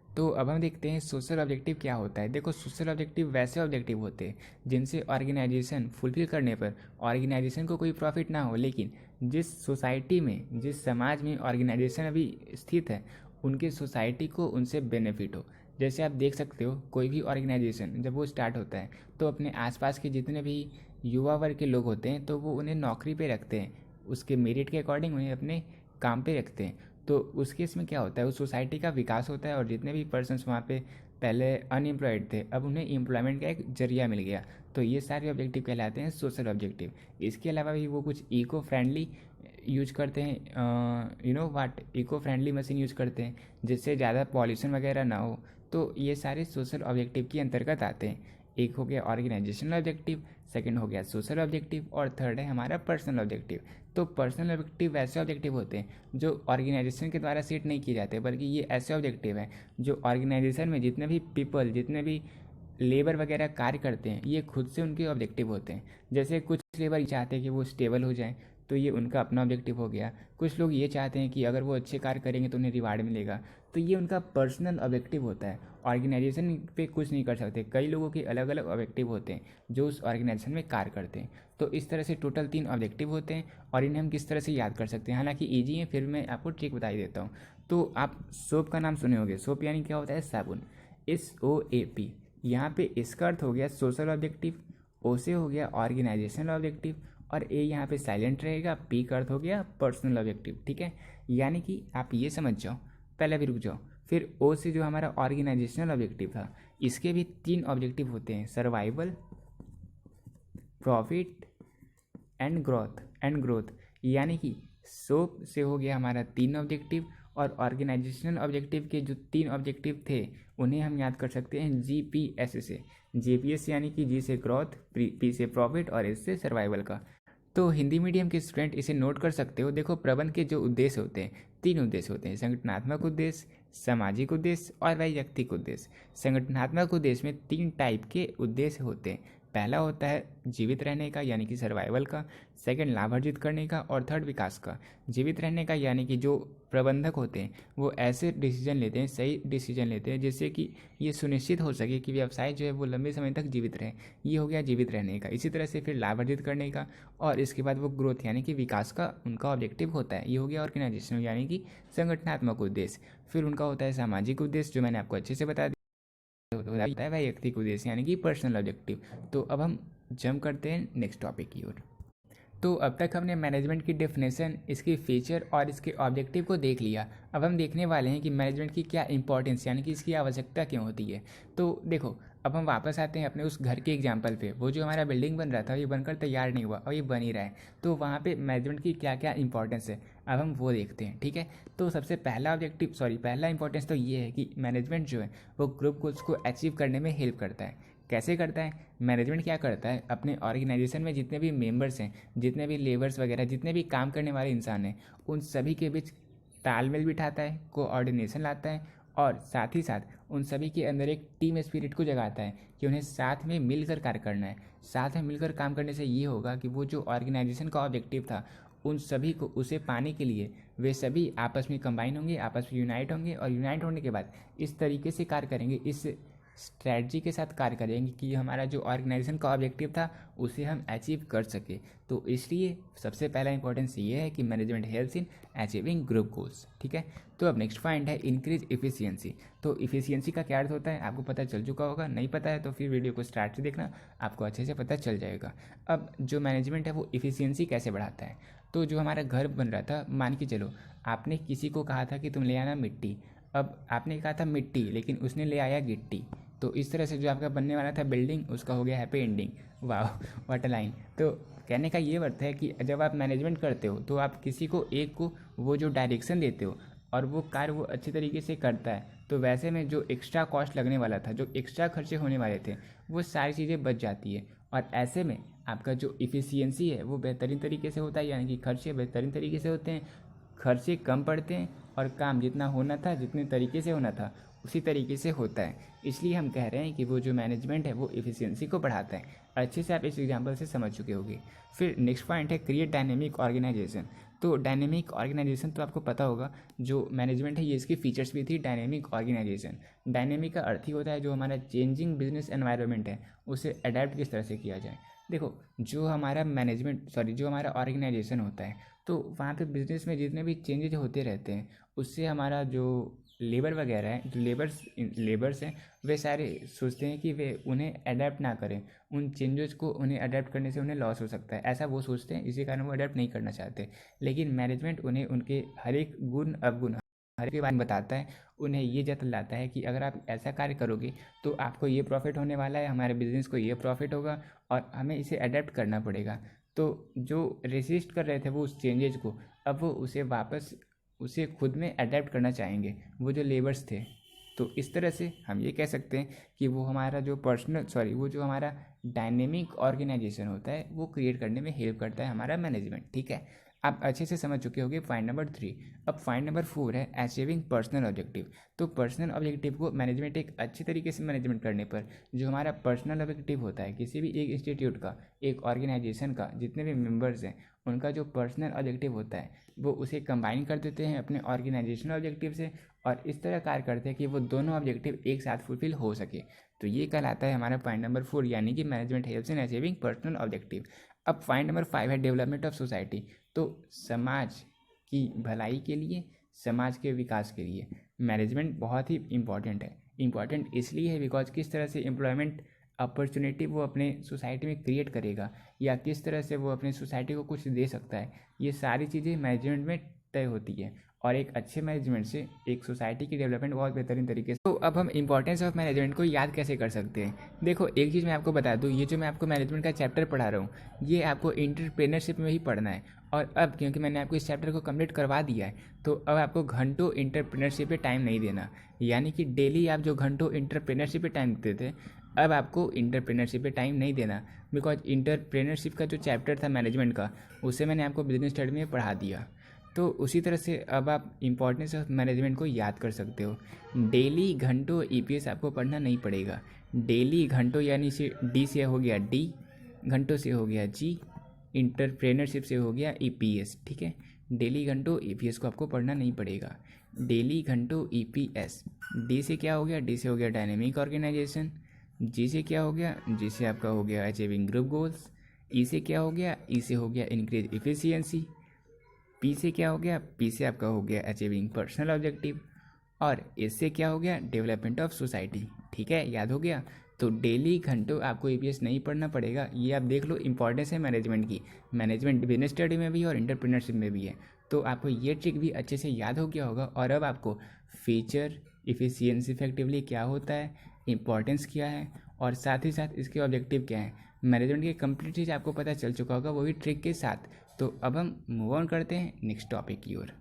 तो अब हम देखते हैं सोशल ऑब्जेक्टिव क्या होता है। देखो, सोशल ऑब्जेक्टिव वैसे ऑब्जेक्टिव होते हैं जिनसे ऑर्गेनाइजेशन फुलफिल करने पर ऑर्गेनाइजेशन को कोई प्रॉफिट ना हो, लेकिन जिस सोसाइटी में, जिस समाज में ऑर्गेनाइजेशन अभी स्थित है, उनके सोसाइटी को उनसे बेनिफिट हो। जैसे आप देख सकते हो, कोई भी ऑर्गेनाइजेशन जब वो स्टार्ट होता है तो अपने आसपास के जितने भी युवा वर्ग के लोग होते हैं तो वो उन्हें नौकरी पे रखते हैं, उसके मेरिट के अकॉर्डिंग उन्हें अपने काम पे रखते हैं। तो उस केस में क्या होता है, उस सोसाइटी का विकास होता है और जितने भी पर्सन्स वहाँ पे पहले अनएम्प्लॉयड थे, अब उन्हें एम्प्लॉयमेंट का एक जरिया मिल गया। तो ये सारे ऑब्जेक्टिव कहलाते हैं सोशल ऑब्जेक्टिव। इसके अलावा भी वो कुछ इको फ्रेंडली यूज करते हैं, you know what, eco friendly machine use करते हैं जिससे ज़्यादा पॉल्यूशन वगैरह ना हो। तो ये सारे सोशल ऑब्जेक्टिव के अंतर्गत आते हैं। एक हो गया ऑर्गेनाइजेशनल ऑब्जेक्टिव, सेकंड हो गया सोशल ऑब्जेक्टिव, और थर्ड है हमारा पर्सनल ऑब्जेक्टिव। तो पर्सनल ऑब्जेक्टिव वैसे ऑब्जेक्टिव होते हैं जो ऑर्गेनाइजेशन के द्वारा सेट नहीं किए जाते, बल्कि ये ऐसे ऑब्जेक्टिव हैं जो ऑर्गेनाइजेशन में जितने भी पीपल, जितने भी लेबर वगैरह कार्य करते हैं, ये खुद से उनके ऑब्जेक्टिव होते हैं। जैसे कुछ लेबर चाहते हैं कि वो स्टेबल हो जाए, तो ये उनका अपना ऑब्जेक्टिव हो गया। कुछ लोग ये चाहते हैं कि अगर वो अच्छे कार्य करेंगे तो उन्हें रिवार्ड मिलेगा, तो ये उनका पर्सनल ऑब्जेक्टिव होता है। ऑर्गेनाइजेशन पे कुछ नहीं कर सकते, कई लोगों के अलग अलग ऑब्जेक्टिव होते हैं जो उस ऑर्गेनाइजेशन में कार्य करते हैं। तो इस तरह से टोटल 3 ऑब्जेक्टिव होते हैं और इन्हें हम किस तरह से याद कर सकते हैं, हालांकि ईजी है, फिर मैं आपको ट्रिक बता ही देता हूँ। तो आप सोप का नाम सुने होंगे, सोप यानी क्या होता है, साबुन, SOAP। यहाँ पे इसका अर्थ हो गया सोशल ऑब्जेक्टिव, ओ से हो गया ऑर्गेनाइजेशनल ऑब्जेक्टिव, और ए यहाँ पे साइलेंट रहेगा, पी का अर्थ हो गया पर्सनल ऑब्जेक्टिव, ठीक है। यानी कि आप ये समझ जाओ, पहले भी रुक जाओ, फिर ओ से जो हमारा ऑर्गेनाइजेशनल ऑब्जेक्टिव था, इसके भी 3 ऑब्जेक्टिव होते हैं, सर्वाइवल, प्रॉफिट एंड ग्रोथ। यानी कि सोप से हो गया हमारा 3 ऑब्जेक्टिव, और ऑर्गेनाइजेशनल ऑब्जेक्टिव के जो 3 ऑब्जेक्टिव थे उन्हें हम याद कर सकते हैं GPS से। GPS यानी कि जी से ग्रोथ, पी से प्रॉफिट और एस से सर्वाइवल का। तो हिंदी मीडियम के स्टूडेंट इसे नोट कर सकते हो। देखो, प्रबंध के जो उद्देश्य होते हैं, 3 उद्देश्य होते हैं, संगठनात्मक उद्देश्य, सामाजिक उद्देश्य और वैयक्तिक उद्देश्य। संगठनात्मक उद्देश्य में 3 टाइप के उद्देश्य होते हैं। पहला होता है जीवित रहने का, यानी कि सर्वाइवल का, सेकंड लाभ अर्जित करने का, और थर्ड विकास का। जीवित रहने का यानी कि जो प्रबंधक होते हैं वो ऐसे डिसीजन लेते हैं, सही डिसीजन लेते हैं जिससे कि ये सुनिश्चित हो सके कि व्यवसाय जो है वो लंबे समय तक जीवित रहे। ये हो गया जीवित रहने का। इसी तरह से फिर लाभ अर्जित करने का, और इसके बाद वो ग्रोथ यानी कि विकास का उनका ऑब्जेक्टिव होता है। ये हो गया ऑर्गेनाइजेशनल यानी कि संगठनात्मक उद्देश्य। फिर उनका होता है सामाजिक उद्देश्य, जो मैंने आपको अच्छे से बता दिया, होता है वैयक्तिक उद्देश्य यानी कि पर्सनल ऑब्जेक्टिव। तो अब हम जंप करते हैं नेक्स्ट टॉपिक की ओर। तो अब तक हमने मैनेजमेंट की डेफिनेशन, इसकी फीचर और इसके ऑब्जेक्टिव को देख लिया। अब हम देखने वाले हैं कि मैनेजमेंट की क्या इंपॉर्टेंस, यानी कि इसकी आवश्यकता क्यों होती है। तो देखो, अब हम वापस आते हैं अपने उस घर के एग्जाम्पल पे। वो जो हमारा बिल्डिंग बन रहा था, ये बनकर तैयार नहीं हुआ और ये बन ही रहा है। तो वहाँ पे मैनेजमेंट की क्या क्या इंपॉर्टेंस है, अब हम वो देखते हैं, ठीक है। तो सबसे पहला इंपॉर्टेंस तो ये है कि मैनेजमेंट जो है वो ग्रुप गोल्स को अचीव करने में हेल्प करता है। कैसे करता है? मैनेजमेंट क्या करता है, अपने ऑर्गेनाइजेशन में जितने भी मेंबर्स हैं, जितने भी लेबर्स वगैरह, जितने भी काम करने वाले इंसान हैं, उन सभी के बीच तालमेल बिठाता है, कोऑर्डिनेशन लाता है, और साथ ही साथ उन सभी के अंदर एक टीम स्पिरिट को जगाता है कि उन्हें साथ में मिलकर कार्य करना है। साथ में मिलकर काम करने से ये होगा कि वो जो ऑर्गेनाइजेशन का ऑब्जेक्टिव था, उन सभी को उसे पाने के लिए वे सभी आपस में कंबाइन होंगे, आपस में यूनाइट होंगे, और यूनाइट होने के बाद इस तरीके से कार्य करेंगे, इस स्ट्रैटी के साथ कार्य करेंगे कि हमारा जो ऑर्गेनाइजेशन का ऑब्जेक्टिव था उसे हम अचीव कर सके। तो इसलिए सबसे पहला इंपॉर्टेंस ये है कि management helps in achieving group goals, ठीक है। तो अब नेक्स्ट पॉइंट है इंक्रीज इफिशियंसी। तो इफिशियंसी का क्या अर्थ होता है आपको पता चल चुका होगा, नहीं पता है तो फिर वीडियो को स्टार्ट से देखना, आपको अच्छे से पता चल जाएगा। अब जो मैनेजमेंट है वो इफिशियंसी कैसे बढ़ाता है। तो जो हमारा घर बन रहा था, मान के चलो आपने किसी को कहा था कि तुम ले आना मिट्टी, अब आपने कहा था मिट्टी लेकिन उसने ले आया गिट्टी, तो इस तरह से जो आपका बनने वाला था बिल्डिंग उसका हो गया हैप्पी एंडिंग। वाह व्हाट अ लाइन। तो कहने का ये अर्थ है कि जब आप मैनेजमेंट करते हो तो आप किसी को एक को वो जो डायरेक्शन देते हो और वो कार्य वो अच्छे तरीके से करता है, तो वैसे में जो एक्स्ट्रा कॉस्ट लगने वाला था, जो एक्स्ट्रा खर्चे होने वाले थे, वो सारी चीज़ें बच जाती है और ऐसे में आपका जो इफ़िशियंसी है वो बेहतरीन तरीके से होता है, यानी कि खर्चे बेहतरीन तरीके से होते हैं, खर्चे कम पड़ते हैं और काम जितना होना था, जितने तरीके से होना था उसी तरीके से होता है। इसलिए हम कह रहे हैं कि वो जो मैनेजमेंट है वो इफ़िशियंसी को बढ़ाता है। अच्छे से आप इस एग्जांपल से समझ चुके होंगे। फिर नेक्स्ट पॉइंट है क्रिएट डायनेमिक ऑर्गेनाइजेशन। तो डायनेमिक ऑर्गेनाइजेशन तो आपको पता होगा, जो मैनेजमेंट है ये इसकी फीचर्स भी थी डायनेमिक ऑर्गेनाइजेशन। डायनेमिक का अर्थ ही होता है जो हमारा चेंजिंग बिजनेस एनवायरनमेंट है उसे अडेप्ट किस तरह से किया जाए। देखो जो हमारा जो हमारा ऑर्गेनाइजेशन होता है, तो वहाँ पे बिजनेस में जितने भी चेंजेज होते रहते हैं उससे हमारा जो लेबर वगैरह है, जो लेबर्स हैं, वे सारे सोचते हैं कि वे उन्हें अडेप्ट ना करें, उन चेंजेस को उन्हें अडेप्ट करने से उन्हें लॉस हो सकता है, ऐसा वो सोचते हैं, इसी कारण वो अडेप्ट नहीं करना चाहते। लेकिन मैनेजमेंट उन्हें उनके हर एक गुण अवगुण हर एक बारे में बताता है, उन्हें ये जतलाता है कि अगर आप ऐसा कार्य करोगे तो आपको ये प्रॉफिट होने वाला है, हमारे बिजनेस को ये प्रॉफिट होगा और हमें इसे अडेप्ट करना पड़ेगा। तो जो रेसिस्ट कर रहे थे वो उस चेंजेज को, अब वो उसे खुद में अडेप्ट करना चाहेंगे, वो जो लेबर्स थे। तो इस तरह से हम ये कह सकते हैं कि वो जो हमारा डायनेमिक ऑर्गेनाइजेशन होता है वो क्रिएट करने में हेल्प करता है हमारा मैनेजमेंट। ठीक है, आप अच्छे से समझ चुके होंगे पॉइंट नंबर 3। अब पॉइंट नंबर 4 है अचीविंग पर्सनल ऑब्जेक्टिव। तो पर्सनल ऑब्जेक्टिव को मैनेजमेंट एक अच्छे तरीके से मैनेजमेंट करने पर जो हमारा पर्सनल ऑब्जेक्टिव होता है किसी भी एक इंस्टीट्यूट का, एक ऑर्गेनाइजेशन का, जितने भी मेंबर्स हैं उनका जो पर्सनल ऑब्जेक्टिव होता है वो उसे कंबाइन कर देते हैं अपने ऑर्गेनाइजेशनल ऑब्जेक्टिव से और इस तरह कार्य करते हैं कि वो दोनों ऑब्जेक्टिव एक साथ फुलफिल हो सके। तो ये कहलाता है हमारा पॉइंट नंबर 4, यानी कि management helps in achieving personal objective. अब पॉइंट नंबर 5 है डेवलपमेंट ऑफ सोसाइटी। तो समाज की भलाई के लिए, समाज के विकास के लिए मैनेजमेंट बहुत ही इम्पॉर्टेंट है। इम्पॉर्टेंट इसलिए है बिकॉज किस तरह से एम्प्लॉयमेंट अपॉर्चुनिटी वो अपने सोसाइटी में क्रिएट करेगा या किस तरह से वो अपने सोसाइटी को कुछ दे सकता है, ये सारी चीज़ें मैनेजमेंट में तय होती है और एक अच्छे मैनेजमेंट से एक सोसाइटी की डेवलपमेंट बहुत बेहतरीन तरीके से। तो अब हम इंपॉर्टेंस ऑफ मैनेजमेंट को याद कैसे कर सकते हैं। देखो एक चीज़ मैं आपको बता दूं, ये जो मैं आपको मैनेजमेंट का चैप्टर पढ़ा रहा हूँ ये आपको एंटरप्रेन्योरशिप में ही पढ़ना है और अब क्योंकि मैंने आपको इस चैप्टर को कंप्लीट करवा दिया है तो अब आपको घंटों एंटरप्रेन्योरशिप पे टाइम नहीं देना, यानी कि डेली आप जो घंटों एंटरप्रेन्योरशिप पे टाइम देते थे अब आपको एंटरप्रेन्योरशिप पे टाइम नहीं देना, बिकॉज एंटरप्रेन्योरशिप का जो चैप्टर था मैनेजमेंट का उसे मैंने आपको बिजनेस स्टडी में पढ़ा दिया। तो उसी तरह से अब आप इम्पोर्टेंस ऑफ मैनेजमेंट को याद कर सकते हो। डेली घंटों ईपीएस आपको पढ़ना नहीं पड़ेगा, डेली घंटों यानी से डी से हो गया डी, घंटों से हो गया जी, इंटरप्रेनरशिप से हो गया ईपीएस। ठीक है, डेली घंटों ईपीएस को आपको पढ़ना नहीं पड़ेगा, डेली घंटों ईपीएस। डी से क्या हो गया, डी से हो गया डायनेमिक ऑर्गेनाइजेशन, जी से क्या हो गया, जी से आपका हो गया अचीविंग ग्रुप गोल्स, ई से क्या हो गया, ई से हो गया इंक्रीज इफिशियंसी, पी से क्या हो गया, पी से आपका हो गया अचीविंग पर्सनल ऑब्जेक्टिव और इससे क्या हो गया डेवलपमेंट ऑफ सोसाइटी। ठीक है, याद हो गया। तो डेली घंटों आपको ईपीएस नहीं पढ़ना पड़ेगा, ये आप देख लो इंपॉर्टेंस है मैनेजमेंट की। मैनेजमेंट बिजनेस स्टडी में भी है और इंटरप्रेन्योरशिप में भी है, तो आपको ये ट्रिक भी अच्छे से याद हो गया होगा। और अब आपको फीचर, इफिशियंसी इफेक्टिवली क्या होता है, इंपॉर्टेंस क्या है और साथ ही साथ इसके ऑब्जेक्टिव क्या है, मैनेजमेंट की कंप्लीट चीज़ आपको पता चल चुका होगा, वो भी ट्रिक के साथ। तो अब हम मूव ऑन करते हैं नेक्स्ट टॉपिक की ओर।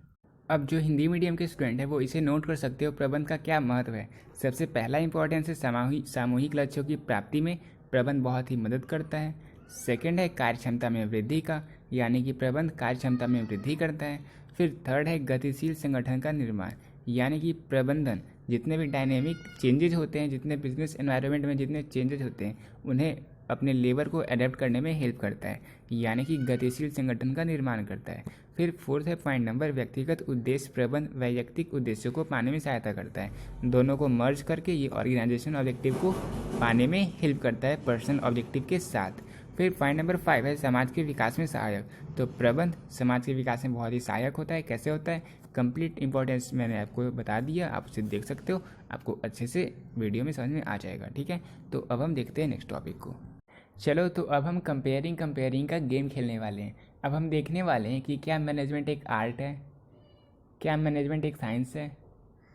अब जो हिंदी मीडियम के स्टूडेंट हैं वो इसे नोट कर सकते हो, प्रबंध का क्या महत्व है। सबसे पहला इंपॉर्टेंस है सामूहिक लक्ष्यों की प्राप्ति में प्रबंध बहुत ही मदद करता है। सेकंड है कार्यक्षमता में वृद्धि का, यानी कि प्रबंध कार्यक्षमता में वृद्धि करता है। फिर थर्ड है गतिशील संगठन का निर्माण, यानी कि प्रबंधन जितने भी डायनेमिक चेंजेज होते हैं, जितने बिजनेस एनवायरनमेंट में जितने चेंजेज होते हैं उन्हें अपने लेबर को अडेप्ट करने में हेल्प करता है, यानी कि गतिशील संगठन का निर्माण करता है। फिर फोर्थ है पॉइंट नंबर व्यक्तिगत उद्देश्य प्रबंध वैयक्तिक उद्देश्यों को पाने में सहायता करता है, दोनों को मर्ज करके ये ऑर्गेनाइजेशन ऑब्जेक्टिव को पाने में हेल्प करता है पर्सनल ऑब्जेक्टिव के साथ। फिर पॉइंट नंबर 5 है समाज के विकास में सहायक। तो प्रबंध समाज के विकास में बहुत ही सहायक होता है। कैसे होता है, कंप्लीट इंपॉर्टेंस मैंने आपको बता दिया, आप उसे देख सकते हो, आपको अच्छे से वीडियो में समझ में आ जाएगा। ठीक है, तो अब हम देखते हैं नेक्स्ट टॉपिक को। चलो तो अब हम कंपेयरिंग का गेम खेलने वाले हैं। अब हम देखने वाले हैं कि क्या मैनेजमेंट एक आर्ट है, क्या मैनेजमेंट एक साइंस है,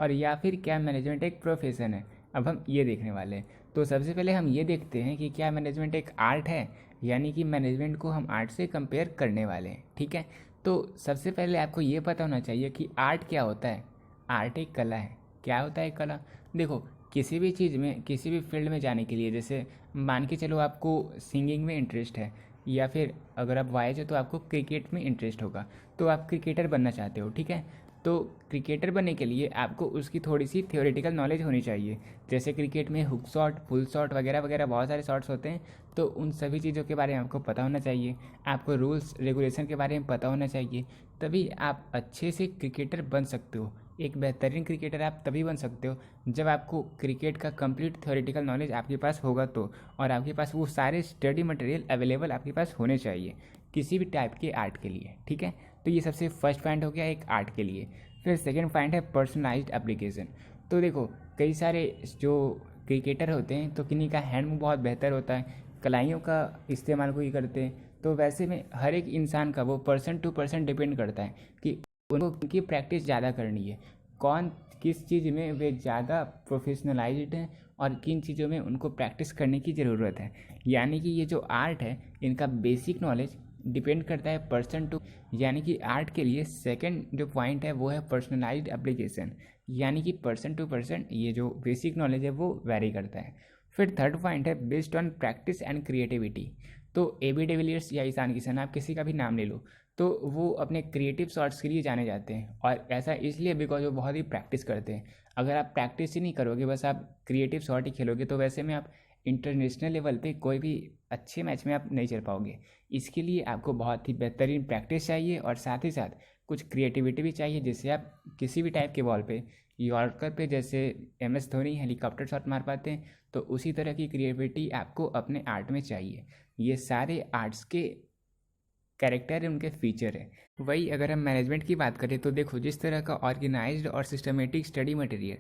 और या फिर क्या मैनेजमेंट एक प्रोफेशन है। अब हम ये देखने वाले हैं। तो सबसे पहले हम ये देखते हैं कि क्या मैनेजमेंट एक आर्ट है, यानी कि मैनेजमेंट को हम आर्ट से कंपेयर करने वाले हैं। ठीक है, तो सबसे पहले आपको ये पता होना चाहिए कि आर्ट क्या होता है। आर्ट एक कला है। क्या होता है कला? देखो, किसी भी चीज़ में, किसी भी फील्ड में जाने के लिए, जैसे मान के चलो आपको सिंगिंग में इंटरेस्ट है, या फिर अगर आप वाइज हो तो आपको क्रिकेट में इंटरेस्ट होगा, तो आप क्रिकेटर बनना चाहते हो। ठीक है, तो क्रिकेटर बनने के लिए आपको उसकी थोड़ी सी थ्योरेटिकल नॉलेज होनी चाहिए। जैसे क्रिकेट में हुक शॉट, फुल शॉट वगैरह वगैरह बहुत सारे शॉट्स होते हैं, तो उन सभी चीज़ों के बारे में आपको पता होना चाहिए। आपको रूल्स रेगुलेशन के बारे में पता होना चाहिए, तभी आप अच्छे से क्रिकेटर बन सकते हो। एक बेहतरीन क्रिकेटर आप तभी बन सकते हो जब आपको क्रिकेट का कंप्लीट थ्योरेटिकल नॉलेज आपके पास होगा तो, और आपके पास वो सारे स्टडी मटेरियल अवेलेबल आपके पास होने चाहिए किसी भी टाइप के आर्ट के लिए। ठीक है, तो ये सबसे फर्स्ट पॉइंट हो गया एक आर्ट के लिए। फिर सेकेंड पॉइंट है पर्सनलाइज्ड एप्लीकेशन। तो देखो, कई सारे जो क्रिकेटर होते हैं तो किन्हीं का हैंड बहुत बेहतर होता है, कलाइयों का इस्तेमाल कोई करते हैं, तो वैसे में हर एक इंसान का वो पर्सन टू पर्सन डिपेंड करता है कि उनको उनकी प्रैक्टिस ज़्यादा करनी है, कौन किस चीज़ में वे ज़्यादा प्रोफेशनलाइज्ड हैं और किन चीज़ों में उनको प्रैक्टिस करने की ज़रूरत है। यानी कि ये जो आर्ट है, इनका बेसिक नॉलेज डिपेंड करता है पर्सन टू, यानी कि आर्ट के लिए सेकंड जो पॉइंट है वो है पर्सनलाइज्ड एप्लीकेशन, यानी कि पर्सन टू पर्सन ये जो बेसिक नॉलेज है वो वैरी करता है। फिर थर्ड पॉइंट है based on practice and creativity. तो ए बी डिविलियर्स या ईशान किशन, आप किसी का भी नाम ले लो, तो वो अपने क्रिएटिव शॉट्स के लिए जाने जाते हैं, और ऐसा इसलिए बिकॉज वो बहुत ही प्रैक्टिस करते हैं। अगर आप प्रैक्टिस ही नहीं करोगे, बस आप क्रिएटिव शॉट ही खेलोगे, तो वैसे में आप इंटरनेशनल लेवल पे कोई भी अच्छे मैच में आप नहीं चल पाओगे। इसके लिए आपको बहुत ही बेहतरीन प्रैक्टिस चाहिए, और साथ ही साथ कुछ क्रिएटिविटी भी चाहिए, जिससे आप किसी भी टाइप के बॉल पे, यॉर्कर पे जैसे MS धोनी हेलीकॉप्टर शॉट मार पाते हैं, तो उसी तरह की क्रिएटिविटी आपको अपने आर्ट में चाहिए। ये सारे आर्ट्स के कैरेक्टर है, उनके फीचर है। वही अगर हम मैनेजमेंट की बात करें तो देखो, जिस तरह का ऑर्गेनाइज्ड और सिस्टमेटिक स्टडी मटेरियल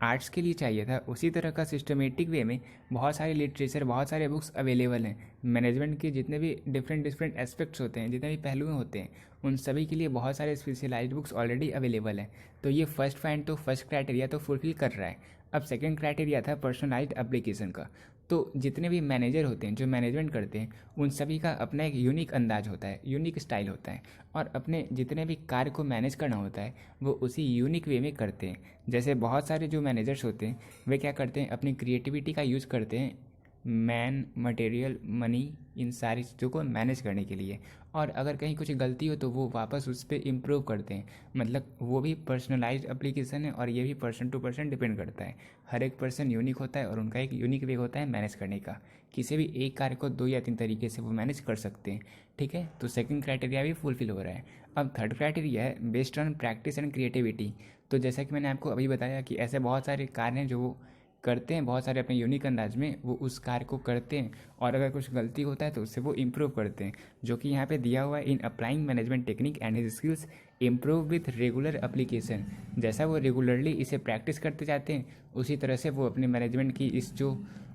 आर्ट्स के लिए चाहिए था, उसी तरह का सिस्टमेटिक वे में बहुत सारे लिटरेचर, बहुत सारे बुक्स अवेलेबल हैं। मैनेजमेंट के जितने भी डिफरेंट डिफरेंट एस्पेक्ट्स होते हैं, जितने भी पहलू होते हैं, उन सभी के लिए बहुत सारे स्पेशलाइज्ड बुक्स ऑलरेडी अवेलेबल हैं। तो ये फर्स्ट पॉइंट, तो फर्स्ट क्राइटेरिया तो फुलफिल कर रहा है। अब सेकेंड क्राइटेरिया था पर्सनलाइज्ड एप्लीकेशन का। तो जितने भी मैनेजर होते हैं जो मैनेजमेंट करते हैं, उन सभी का अपना एक यूनिक अंदाज होता है, यूनिक स्टाइल होता है, और अपने जितने भी कार्य को मैनेज करना होता है वो उसी यूनिक वे में करते हैं। जैसे बहुत सारे जो मैनेजर्स होते हैं वे क्या करते हैं, अपनी क्रिएटिविटी का यूज़ करते हैं मैन, मटेरियल, मनी, इन सारी चीज़ों को मैनेज करने के लिए, और अगर कहीं कुछ गलती हो तो वो वापस उस पर इम्प्रूव करते हैं। मतलब वो भी पर्सनलाइज्ड एप्लीकेशन है, और ये भी पर्सन टू पर्सन डिपेंड करता है। हर एक पर्सन यूनिक होता है, और उनका एक यूनिक वे होता है मैनेज करने का। किसी भी एक कार्य को 2 या 3 तरीके से वो मैनेज कर सकते हैं। ठीक है, तो सेकंड क्राइटेरिया भी फुलफिल हो रहा है। अब थर्ड क्राइटेरिया है based on practice and creativity. तो जैसा कि मैंने आपको अभी बताया कि ऐसे बहुत सारे कार्य हैं जो वो करते हैं, बहुत सारे अपने यूनिक अंदाज में वो उस कार्य को करते हैं, और अगर कुछ गलती होता है तो उससे वो इम्प्रूव करते हैं, जो कि यहाँ पे दिया हुआ है in applying management technique and his skills improve with regular application. जैसा वो रेगुलरली इसे प्रैक्टिस करते जाते हैं, उसी तरह से वो अपने मैनेजमेंट की इस जो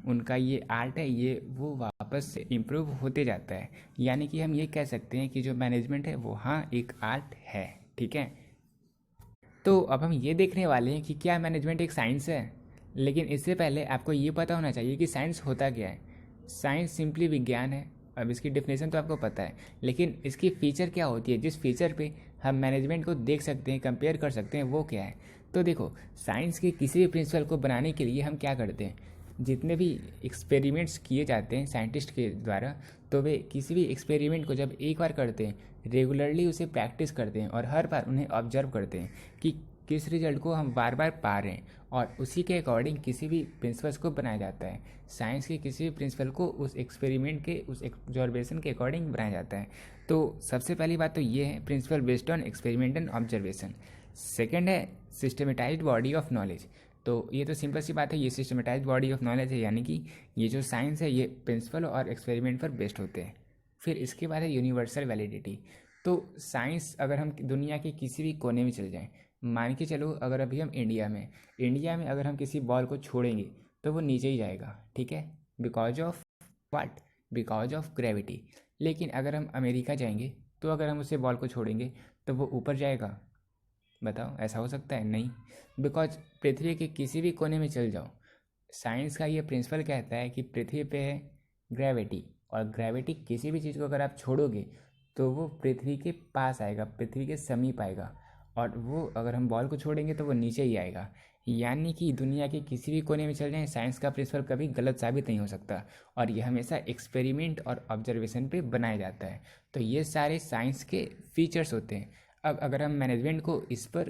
उनका ये आर्ट है ये वो वापस से इम्प्रूव होते जाता है। यानी कि हम ये कह सकते हैं कि जो मैनेजमेंट है वो हाँ एक आर्ट है। ठीक है, तो अब हम ये देखने वाले हैं कि क्या मैनेजमेंट एक साइंस है। लेकिन इससे पहले आपको ये पता होना चाहिए कि साइंस होता क्या है। साइंस सिंपली विज्ञान है। अब इसकी डेफिनेशन तो आपको पता है, लेकिन इसकी फीचर क्या होती है, जिस फीचर पे हम मैनेजमेंट को देख सकते हैं, कंपेयर कर सकते हैं, वो क्या है। तो देखो, साइंस के किसी भी प्रिंसिपल को बनाने के लिए हम क्या करते हैं, जितने भी एक्सपेरिमेंट्स किए जाते हैं साइंटिस्ट के द्वारा, तो वे किसी भी एक्सपेरिमेंट को जब एक बार करते हैं, रेगुलरली उसे प्रैक्टिस करते हैं, और हर बार उन्हें ऑब्जर्व करते हैं कि किस रिजल्ट को हम बार बार पा रहे हैं, और उसी के अकॉर्डिंग किसी भी प्रिंसिपल्स को बनाया जाता है। साइंस के किसी भी प्रिंसिपल को उस एक्सपेरिमेंट के, उस ऑब्जर्वेशन के अकॉर्डिंग बनाया जाता है। तो सबसे पहली बात तो ये है principle based on experiment and observation. Second है सिस्टमेटाइज्ड बॉडी ऑफ नॉलेज। तो ये तो सिंपल सी बात है, ये सिस्टमेटाइज्ड बॉडी ऑफ नॉलेज है, यानी कि ये जो साइंस है ये प्रिंसिपल और एक्सपेरिमेंट पर बेस्ड होते हैं। फिर इसके बाद है यूनिवर्सल वैलिडिटी। तो साइंस, अगर हम दुनिया के किसी भी कोने में चले जाएं, मान के चलो अगर अभी हम इंडिया में अगर हम किसी बॉल को छोड़ेंगे तो वो नीचे ही जाएगा। ठीक है, because of what, because of gravity. लेकिन अगर हम अमेरिका जाएंगे तो अगर हम उसे बॉल को छोड़ेंगे तो वो ऊपर जाएगा? बताओ, ऐसा हो सकता है? नहीं। बिकॉज पृथ्वी के किसी भी कोने में चल जाओ, साइंस का ये प्रिंसिपल कहता है कि पृथ्वी पे है ग्रेविटी, और ग्रेविटी किसी भी चीज़ को अगर आप छोड़ोगे तो वो पृथ्वी के पास आएगा, पृथ्वी के समीप आएगा, और वो अगर हम बॉल को छोड़ेंगे तो वो नीचे ही आएगा। यानी कि दुनिया के किसी भी कोने में चल जाएं, साइंस का प्रिंसिपल कभी गलत साबित नहीं हो सकता, और ये हमेशा एक्सपेरिमेंट और ऑब्जर्वेशन पे बनाया जाता है। तो ये सारे साइंस के फीचर्स होते हैं। अब अगर हम मैनेजमेंट को इस पर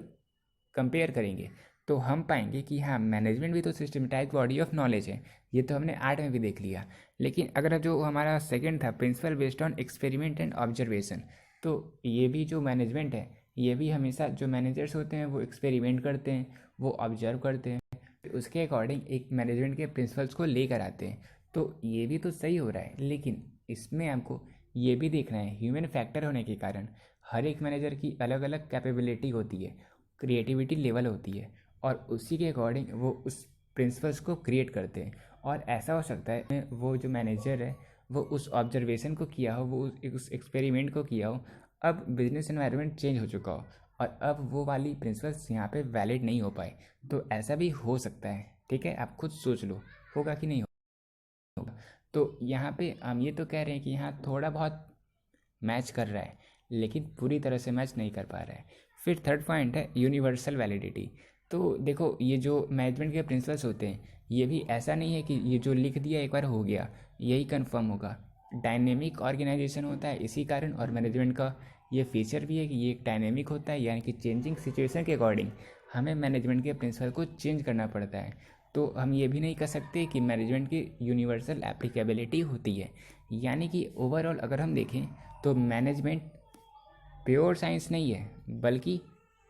कंपेयर करेंगे तो हम पाएंगे कि हाँ, मैनेजमेंट भी तो सिस्टमेटाइज बॉडी ऑफ नॉलेज है, ये तो हमने आर्ट में भी देख लिया। लेकिन अगर जो हमारा सेकंड था, principle based on experiment and observation, तो ये भी जो मैनेजमेंट है, ये भी हमेशा जो मैनेजर्स होते हैं वो एक्सपेरिमेंट करते हैं, वो ऑब्जर्व करते हैं, फिर उसके अकॉर्डिंग एक मैनेजमेंट के प्रिंसिपल्स को लेकर आते हैं। तो ये भी तो सही हो रहा है, लेकिन इसमें हमको ये भी देखना है, ह्यूमन फैक्टर होने के कारण हर एक मैनेजर की अलग अलग कैपेबिलिटी होती है, क्रिएटिविटी लेवल होती है, और उसी के अकॉर्डिंग वो उस प्रिंसिपल्स को क्रिएट करते हैं। और ऐसा हो सकता है वो जो मैनेजर है वो उस ऑब्जर्वेशन को किया हो, वो उस एक्सपेरिमेंट को किया हो, अब बिजनेस एनवायरनमेंट चेंज हो चुका हो और अब वो वाली प्रिंसिपल्स यहाँ पे वैलिड नहीं हो पाए। तो ऐसा भी हो सकता है, ठीक है, आप खुद सोच लो, होगा कि नहीं होगा। तो यहाँ पे हम ये तो कह रहे हैं कि यहाँ थोड़ा बहुत मैच कर रहा है, लेकिन पूरी तरह से मैच नहीं कर पा रहा है। फिर थर्ड पॉइंट है यूनिवर्सल वैलिडिटी। तो देखो, ये जो मैनेजमेंट के प्रिंसिपल्स होते हैं, ये भी ऐसा नहीं है कि ये जो लिख दिया एक बार हो गया यही कंफर्म होगा। डायनेमिक ऑर्गेनाइजेशन होता है इसी कारण, और मैनेजमेंट का ये फीचर भी है कि ये एक डायनेमिक होता है, यानी कि चेंजिंग सिचुएशन के अकॉर्डिंग हमें मैनेजमेंट के प्रिंसिपल को चेंज करना पड़ता है। तो हम ये भी नहीं कह सकते कि मैनेजमेंट की यूनिवर्सल एप्लीकेबिलिटी होती है। यानी कि ओवरऑल अगर हम देखें तो मैनेजमेंट प्योर साइंस नहीं है, बल्कि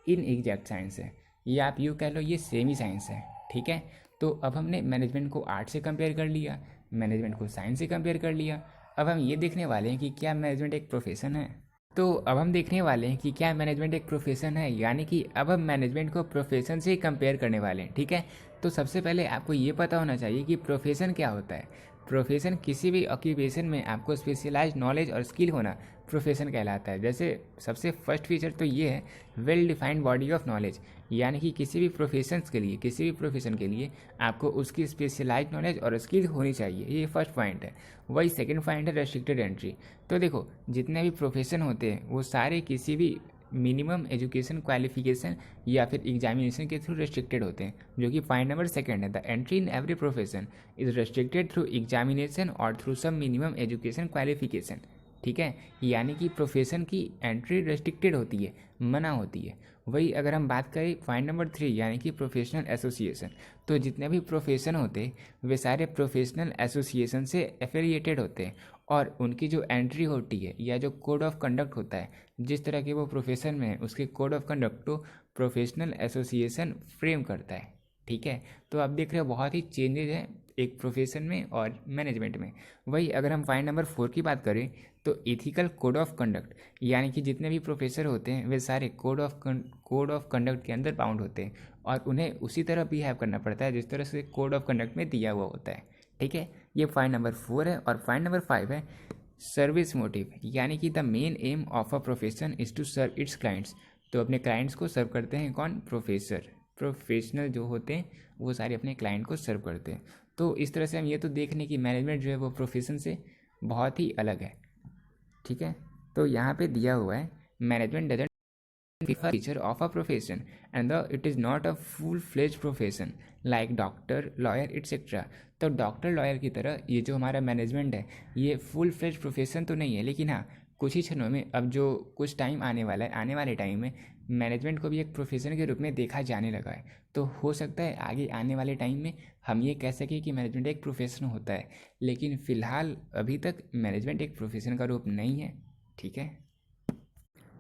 इन एग्जैक्ट साइंस है, या आप यूँ कह लो ये सेमी साइंस है, ठीक है। तो अब हमने मैनेजमेंट को आर्ट से कंपेयर कर लिया, मैनेजमेंट को साइंस से कंपेयर कर लिया। अब हम ये देखने वाले हैं कि क्या मैनेजमेंट एक प्रोफेशन है। तो अब हम देखने वाले हैं कि क्या मैनेजमेंट एक प्रोफेशन है, यानी कि अब हम मैनेजमेंट को प्रोफेशन से ही कंपेयर करने वाले हैं, ठीक है। तो सबसे पहले आपको ये पता होना चाहिए कि प्रोफेशन क्या होता है। प्रोफेशन किसी भी ऑक्यूपेशन में आपको स्पेशलाइज नॉलेज और स्किल होना प्रोफेशन कहलाता है। जैसे सबसे फर्स्ट फीचर तो ये है well defined body of knowledge, यानी कि किसी भी प्रोफेशंस के लिए, किसी भी प्रोफेशन के लिए आपको उसकी स्पेशलाइज नॉलेज और स्किल होनी चाहिए, ये फर्स्ट पॉइंट है। वही सेकंड पॉइंट है रेस्ट्रिक्टेड एंट्री। तो देखो, जितने भी प्रोफेशन होते हैं वो सारे किसी भी मिनिमम एजुकेशन क्वालिफिकेशन या फिर एग्जामिनेशन के थ्रू रेस्ट्रिक्टेड होते हैं, जो कि पॉइंट नंबर सेकंड है। The entry in every profession is restricted through examination और through some minimum education qualification, ठीक है। यानी कि प्रोफेशन की एंट्री रेस्ट्रिक्टेड होती है, मना होती है। वही अगर हम बात करें पॉइंट नंबर 3 यानी कि प्रोफेशनल एसोसिएशन, तो जितने भी प्रोफेशन होते हैं वे सारे प्रोफेशनल एसोसिएशन से एफिलिएटेड होते हैं, और उनकी जो एंट्री होती है या जो कोड ऑफ कंडक्ट होता है, जिस तरह के वो प्रोफेशन में है उसके कोड ऑफ कंडक्ट को प्रोफेशनल एसोसिएशन फ्रेम करता है, ठीक है। तो आप देख रहे हो बहुत ही चेंजेज हैं एक प्रोफेशन में और मैनेजमेंट में। वही अगर हम पॉइंट नंबर 4 की बात करें तो इथिकल कोड ऑफ कंडक्ट, यानी कि जितने भी प्रोफेसर होते हैं वे सारे कोड ऑफ कंडक्ट के अंदर बाउंड होते हैं, और उन्हें उसी तरह बिहेव करना पड़ता है जिस तरह से कोड ऑफ कंडक्ट में दिया हुआ होता है, ठीक है। ये पॉइंट नंबर 4 है। और पॉइंट नंबर 5 है सर्विस मोटिव, यानी कि the main aim of a profession is to serve its clients. तो अपने क्लाइंट्स को सर्व करते हैं कौन? प्रोफेसर। प्रोफेशनल जो होते हैं वो सारे अपने क्लाइंट को सर्व करते हैं। तो इस तरह से हम ये तो देख लें कि मैनेजमेंट जो है वो प्रोफेशन से बहुत ही अलग है, ठीक है। तो यहाँ पे दिया हुआ है management doesn't feature of a profession and it is not a full-fledged profession like doctor, lawyer etcetera. तो डॉक्टर लॉयर की तरह ये जो हमारा मैनेजमेंट है ये फुल फ्लेज प्रोफेशन तो नहीं है, लेकिन हाँ कुछ ही क्षणों में, अब जो कुछ टाइम आने वाला है, आने वाले टाइम में मैनेजमेंट को भी एक प्रोफेशन के रूप में देखा जाने लगा है। तो हो सकता है आगे आने वाले टाइम में हम ये कह सकें कि मैनेजमेंट एक प्रोफेशन होता है, लेकिन फ़िलहाल अभी तक मैनेजमेंट एक प्रोफेशन का रूप नहीं है, ठीक है।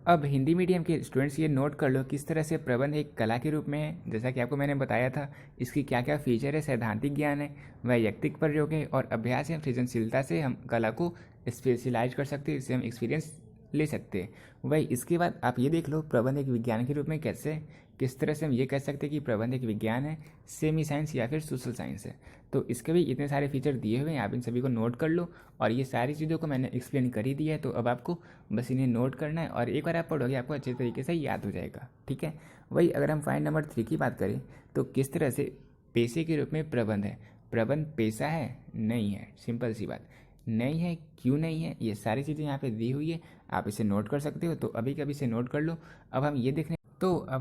अब हिंदी मीडियम के स्टूडेंट्स ये नोट कर लो किस तरह से प्रबंध एक कला के रूप में है। जैसा कि आपको मैंने बताया था, इसकी क्या क्या फीचर है, सैद्धांतिक ज्ञान है, वैयक्तिक प्रयोग है, और अभ्यास या सृजनशीलता से हम कला को स्पेशलाइज कर सकते हैं, इससे हम एक्सपीरियंस ले सकते हैं। वही इसके बाद आप ये देख लो प्रबंध एक विज्ञान के रूप में कैसे, किस तरह से हम ये कह सकते हैं कि प्रबंध एक विज्ञान है, सेमी साइंस या फिर सोशल साइंस है। तो इसके भी इतने सारे फीचर दिए हुए हैं, आप इन सभी को नोट कर लो। और ये सारी चीज़ों को मैंने एक्सप्लेन कर ही दिया है, तो अब आपको बस इन्हें नोट करना है और एक बार आप पढ़ोगे आपको अच्छे तरीके से याद हो जाएगा। ठीक है, वही अगर हम पॉइंट नंबर 3 की बात करें तो किस तरह से पेशे के रूप में प्रबंध है। प्रबंध पेशा है? नहीं है, सिंपल सी बात नहीं है। क्यों नहीं है? ये सारी चीज़ें यहाँ पे दी हुई है, आप इसे नोट कर सकते हो, तो अभी कभी इसे नोट कर लो। अब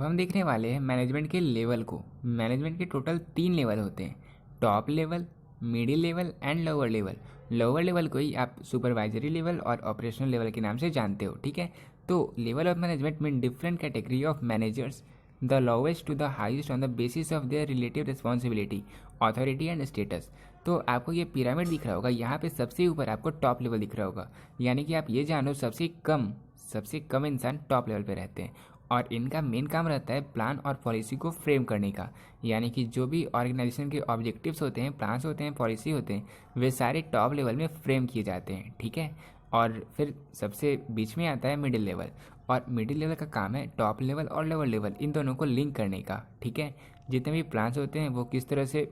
हम देखने वाले हैं मैनेजमेंट के लेवल को। मैनेजमेंट के टोटल 3 लेवल होते हैं, top level, middle level and lower level. Lower level को ही आप सुपरवाइजरी लेवल और ऑपरेशनल लेवल के नाम से जानते हो। ठीक है, तो level of management mean different category of managers, the lowest to the highest on the basis of their relative responsibility, authority and status. तो आपको ये पिरामिड दिख रहा होगा, यहाँ पे सबसे ऊपर आपको टॉप लेवल दिख रहा होगा, यानी कि आप ये जानो सबसे कम इंसान टॉप लेवल पे रहते हैं। और इनका मेन काम रहता है प्लान और पॉलिसी को फ्रेम करने का, यानी कि जो भी ऑर्गेनाइजेशन के ऑब्जेक्टिव्स होते हैं, प्लान्स होते हैं, पॉलिसी होते हैं, वे सारे टॉप लेवल में फ्रेम किए जाते हैं। ठीक है, और फिर सबसे बीच में आता है मिडिल लेवल, और मिडिल लेवल का काम है टॉप लेवल और लोअर लेवल इन दोनों को लिंक करने का। ठीक है, जितने भी प्लान्स होते हैं वो किस तरह से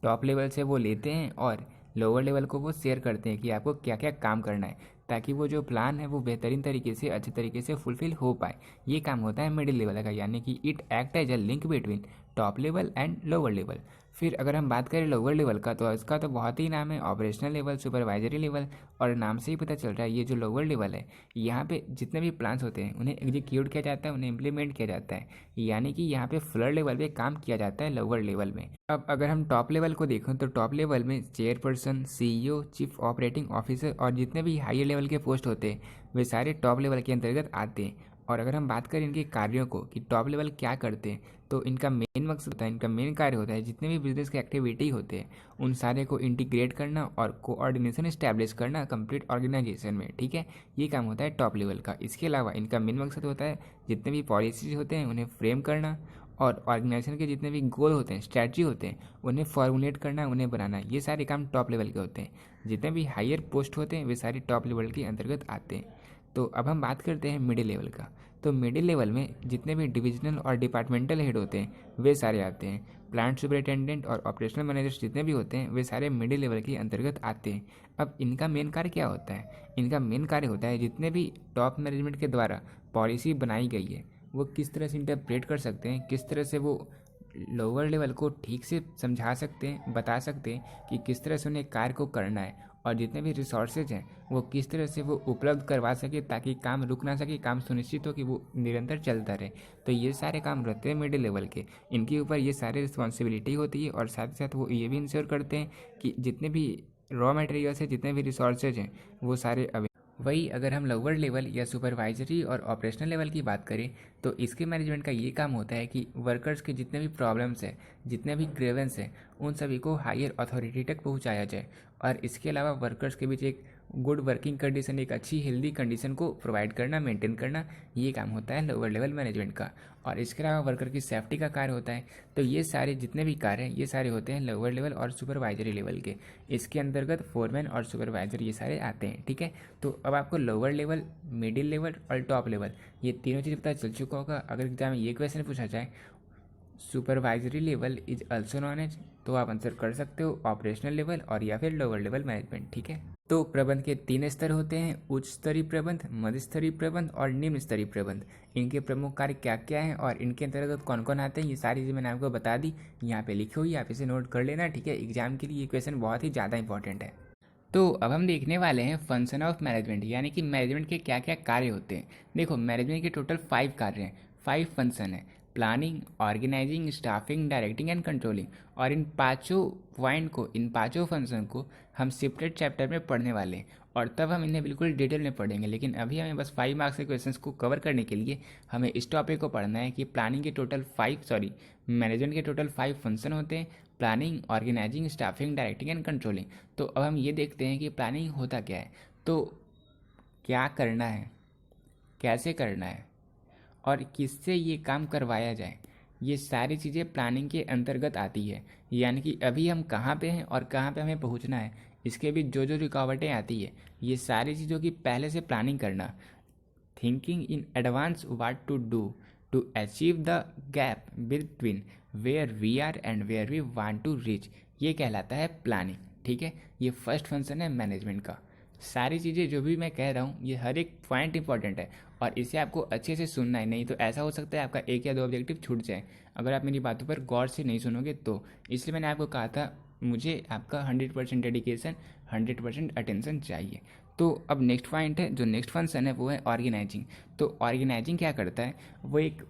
टॉप लेवल से वो लेते हैं और लोअर लेवल को वो शेयर करते हैं कि आपको क्या क्या काम करना है, ताकि वो जो प्लान है वो बेहतरीन तरीके से, अच्छे तरीके से फुलफिल हो पाए। ये काम होता है मिडिल लेवल का, यानी कि it act as a link between top level and lower level. फिर अगर हम बात करें लोअर लेवल का, तो इसका तो बहुत ही नाम है, ऑपरेशनल लेवल, सुपरवाइजरी लेवल। और नाम से ही पता चल रहा है ये जो लोअर लेवल है, यहाँ पे जितने भी प्लान्स होते हैं उन्हें एग्जीक्यूट किया जाता है, उन्हें इम्प्लीमेंट किया जाता है, यानी कि यहाँ पे फ्लड लेवल पे काम किया जाता है लोअर लेवल में। अब अगर हम टॉप लेवल को देखें तो टॉप लेवल में chairperson, CEO, chief operating officer और जितने भी हायर लेवल के पोस्ट होते हैं वे सारे टॉप लेवल के अंतर्गत आते हैं। और अगर हम बात करें इनके कार्यों को कि टॉप लेवल क्या करते हैं, तो इनका मेन मकसद होता है, इनका मेन कार्य होता है जितने भी बिजनेस के एक्टिविटी होते हैं उन सारे को इंटीग्रेट करना और कोऑर्डिनेशन इस्टेब्लिश करना कंप्लीट ऑर्गेनाइजेशन में। ठीक है, ये काम होता है टॉप लेवल का। इसके अलावा इनका मेन मकसद होता है जितने भी पॉलिसीज होते हैं उन्हें फ्रेम करना, और ऑर्गेनाइजेशन के जितने भी गोल होते हैं, स्ट्रैटेजी होते हैं, उन्हें फॉर्मुलेट करना, उन्हें बनाना, ये सारे काम टॉप लेवल के होते हैं। जितने भी हायर पोस्ट होते हैं वे सारे टॉप लेवल के अंतर्गत आते हैं। तो अब हम बात करते हैं मिडिल लेवल का। तो मिडिल लेवल में जितने भी डिविजनल और डिपार्टमेंटल हेड होते हैं वे सारे आते हैं। प्लांट सुपरिटेंडेंट और ऑपरेशनल मैनेजर जितने भी होते हैं वे सारे मिडिल लेवल के अंतर्गत आते हैं। अब इनका मेन कार्य क्या होता है? इनका मेन कार्य होता है जितने भी टॉप मैनेजमेंट के द्वारा पॉलिसी बनाई गई है वो किस तरह से इंटरप्रेट कर सकते हैं, किस तरह से वो लोअर लेवल को ठीक से समझा सकते हैं, बता सकते हैं कि किस तरह से उन्हें कार्य को करना है, और जितने भी रिसोर्सेज हैं वो किस तरह से वो उपलब्ध करवा सके ताकि काम रुक ना सके, काम सुनिश्चित हो कि वो निरंतर चलता रहे। तो ये सारे काम रहते हैं मिडिल लेवल के, इनके ऊपर ये सारी रिस्पॉन्सिबिलिटी होती है। और साथ ही साथ वो ये भी इंश्योर करते हैं कि जितने भी रॉ मटेरियल्स हैं, जितने भी रिसोर्सेज हैं वो सारे वही अगर हम लोअर लेवल या सुपरवाइजरी और ऑपरेशनल लेवल की बात करें तो इसके मैनेजमेंट का ये काम होता है कि वर्कर्स के जितने भी प्रॉब्लम्स हैं, जितने भी ग्रेवेंस हैं, उन सभी को हायर अथॉरिटी तक पहुंचाया जाए। और इसके अलावा वर्कर्स के बीच एक गुड वर्किंग कंडीशन, एक अच्छी हेल्दी कंडीशन को प्रोवाइड करना, मेंटेन करना, ये काम होता है लोअर लेवल मैनेजमेंट का। और इसके अलावा वर्कर की सेफ्टी का कार्य होता है। तो ये सारे जितने भी कार्य हैं ये सारे होते हैं लोअर लेवल और सुपरवाइजरी लेवल के। इसके अंतर्गत फोरमैन और सुपरवाइजर ये सारे आते हैं। ठीक है, तो अब आपको लोअर लेवल, मिडिल लेवल और टॉप लेवल ये तीनों चीज़ पता चल चुका होगा। अगर एग्जाम में ये क्वेश्चन पूछा जाए supervisory level is also known as, तो आप आंसर कर सकते हो ऑपरेशनल लेवल और या फिर लोअर लेवल मैनेजमेंट। ठीक है, तो प्रबंध के 3 स्तर होते हैं, उच्च स्तरीय प्रबंध, मध्य स्तरीय प्रबंध और निम्न स्तरीय प्रबंध। इनके प्रमुख कार्य क्या क्या हैं और इनके अंतर्गत कौन कौन आते हैं ये सारी चीज़ें मैंने आपको बता दी, यहाँ पे लिखी हुई, आप इसे नोट कर लेना। ठीक है, एग्जाम के लिए ये क्वेश्चन बहुत ही ज़्यादा इंपॉर्टेंट है। तो अब हम देखने वाले हैं फंक्शन ऑफ मैनेजमेंट, यानी कि मैनेजमेंट के क्या क्या कार्य होते हैं। देखो, मैनेजमेंट के टोटल 5 कार्य हैं, 5 फंक्शन है, planning, organising, staffing, directing and controlling. और इन पांचों पॉइंट को, इन पांचों फंक्शन को हम सेपरेट चैप्टर में पढ़ने वाले हैं, और तब हम इन्हें बिल्कुल डिटेल में पढ़ेंगे। लेकिन अभी हमें बस 5 मार्क्स के क्वेश्चंस को कवर करने के लिए हमें इस टॉपिक को पढ़ना है कि प्लानिंग के टोटल 5 सॉरी मैनेजमेंट के टोटल 5 फंक्शन होते हैं, planning, organising, staffing, directing and controlling. तो अब हम ये देखते हैं कि प्लानिंग होता क्या है, तो क्या करना है, कैसे करना है और किससे ये काम करवाया जाए, ये सारी चीज़ें प्लानिंग के अंतर्गत आती है। यानी कि अभी हम कहाँ पे हैं और कहाँ पे हमें पहुँचना है, इसके बीच जो जो रुकावटें आती है, ये सारी चीज़ों की पहले से प्लानिंग करना, thinking in advance what to do, to achieve the gap between where we are and where we want to reach, ये कहलाता है प्लानिंग। ठीक है, ये फर्स्ट फंक्शन है मैनेजमेंट का। सारी चीज़ें जो भी मैं कह रहा हूँ ये हर एक पॉइंट इंपॉर्टेंट है और इसे आपको अच्छे से सुनना है, नहीं तो ऐसा हो सकता है आपका एक या दो ऑब्जेक्टिव छूट जाए अगर आप मेरी बातों पर गौर से नहीं सुनोगे तो। इसलिए मैंने आपको कहा था मुझे आपका 100% डेडिकेशन, 100% अटेंशन चाहिए। तो अब नेक्स्ट पॉइंट है, जो नेक्स्ट फंक्शन है वो है ऑर्गेनाइजिंग। तो ऑर्गेनाइजिंग क्या करता है, वो एक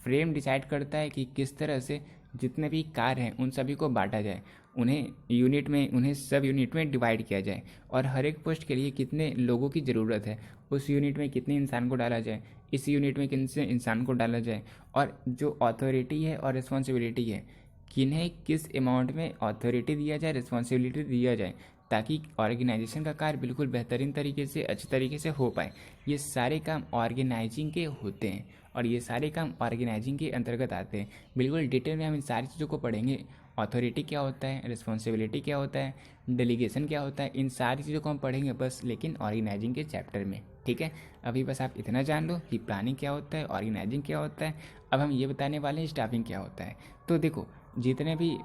फ्रेम डिसाइड करता है कि किस तरह से जितने भी कार्य हैं उन सभी को बांटा जाए, उन्हें सब यूनिट में डिवाइड किया जाए और हर एक पोस्ट के लिए कितने लोगों की ज़रूरत है, उस यूनिट में कितने इंसान को डाला जाए, इस यूनिट में कितने इंसान को डाला जाए, और जो अथॉरिटी है और रिस्पॉन्सिबिलिटी है, किन्हें किस अमाउंट में अथॉरिटी दिया जाए, रिस्पॉन्सिबिलिटी दिया जाए, ताकि ऑर्गेनाइजेशन का कार्य बिल्कुल बेहतरीन तरीके से, अच्छे तरीके से हो पाए। ये सारे काम ऑर्गेनाइजिंग के होते हैं और ये सारे काम ऑर्गेनाइजिंग के अंतर्गत आते हैं। बिल्कुल डिटेल में हम इन सारी चीज़ों को पढ़ेंगे। अथॉरिटी क्या होता है, रिस्पॉन्सिबिलिटी क्या होता है, डेलीगेशन क्या होता है, इन सारी चीज़ों को हम पढ़ेंगे बस, लेकिन ऑर्गेनाइजिंग के चैप्टर में। ठीक है, अभी बस आप इतना जान लो कि प्लानिंग क्या होता है, ऑर्गेनाइजिंग क्या होता है। अब हम ये बताने वाले हैं स्टाफिंग क्या होता है। तो देखो, जितने भी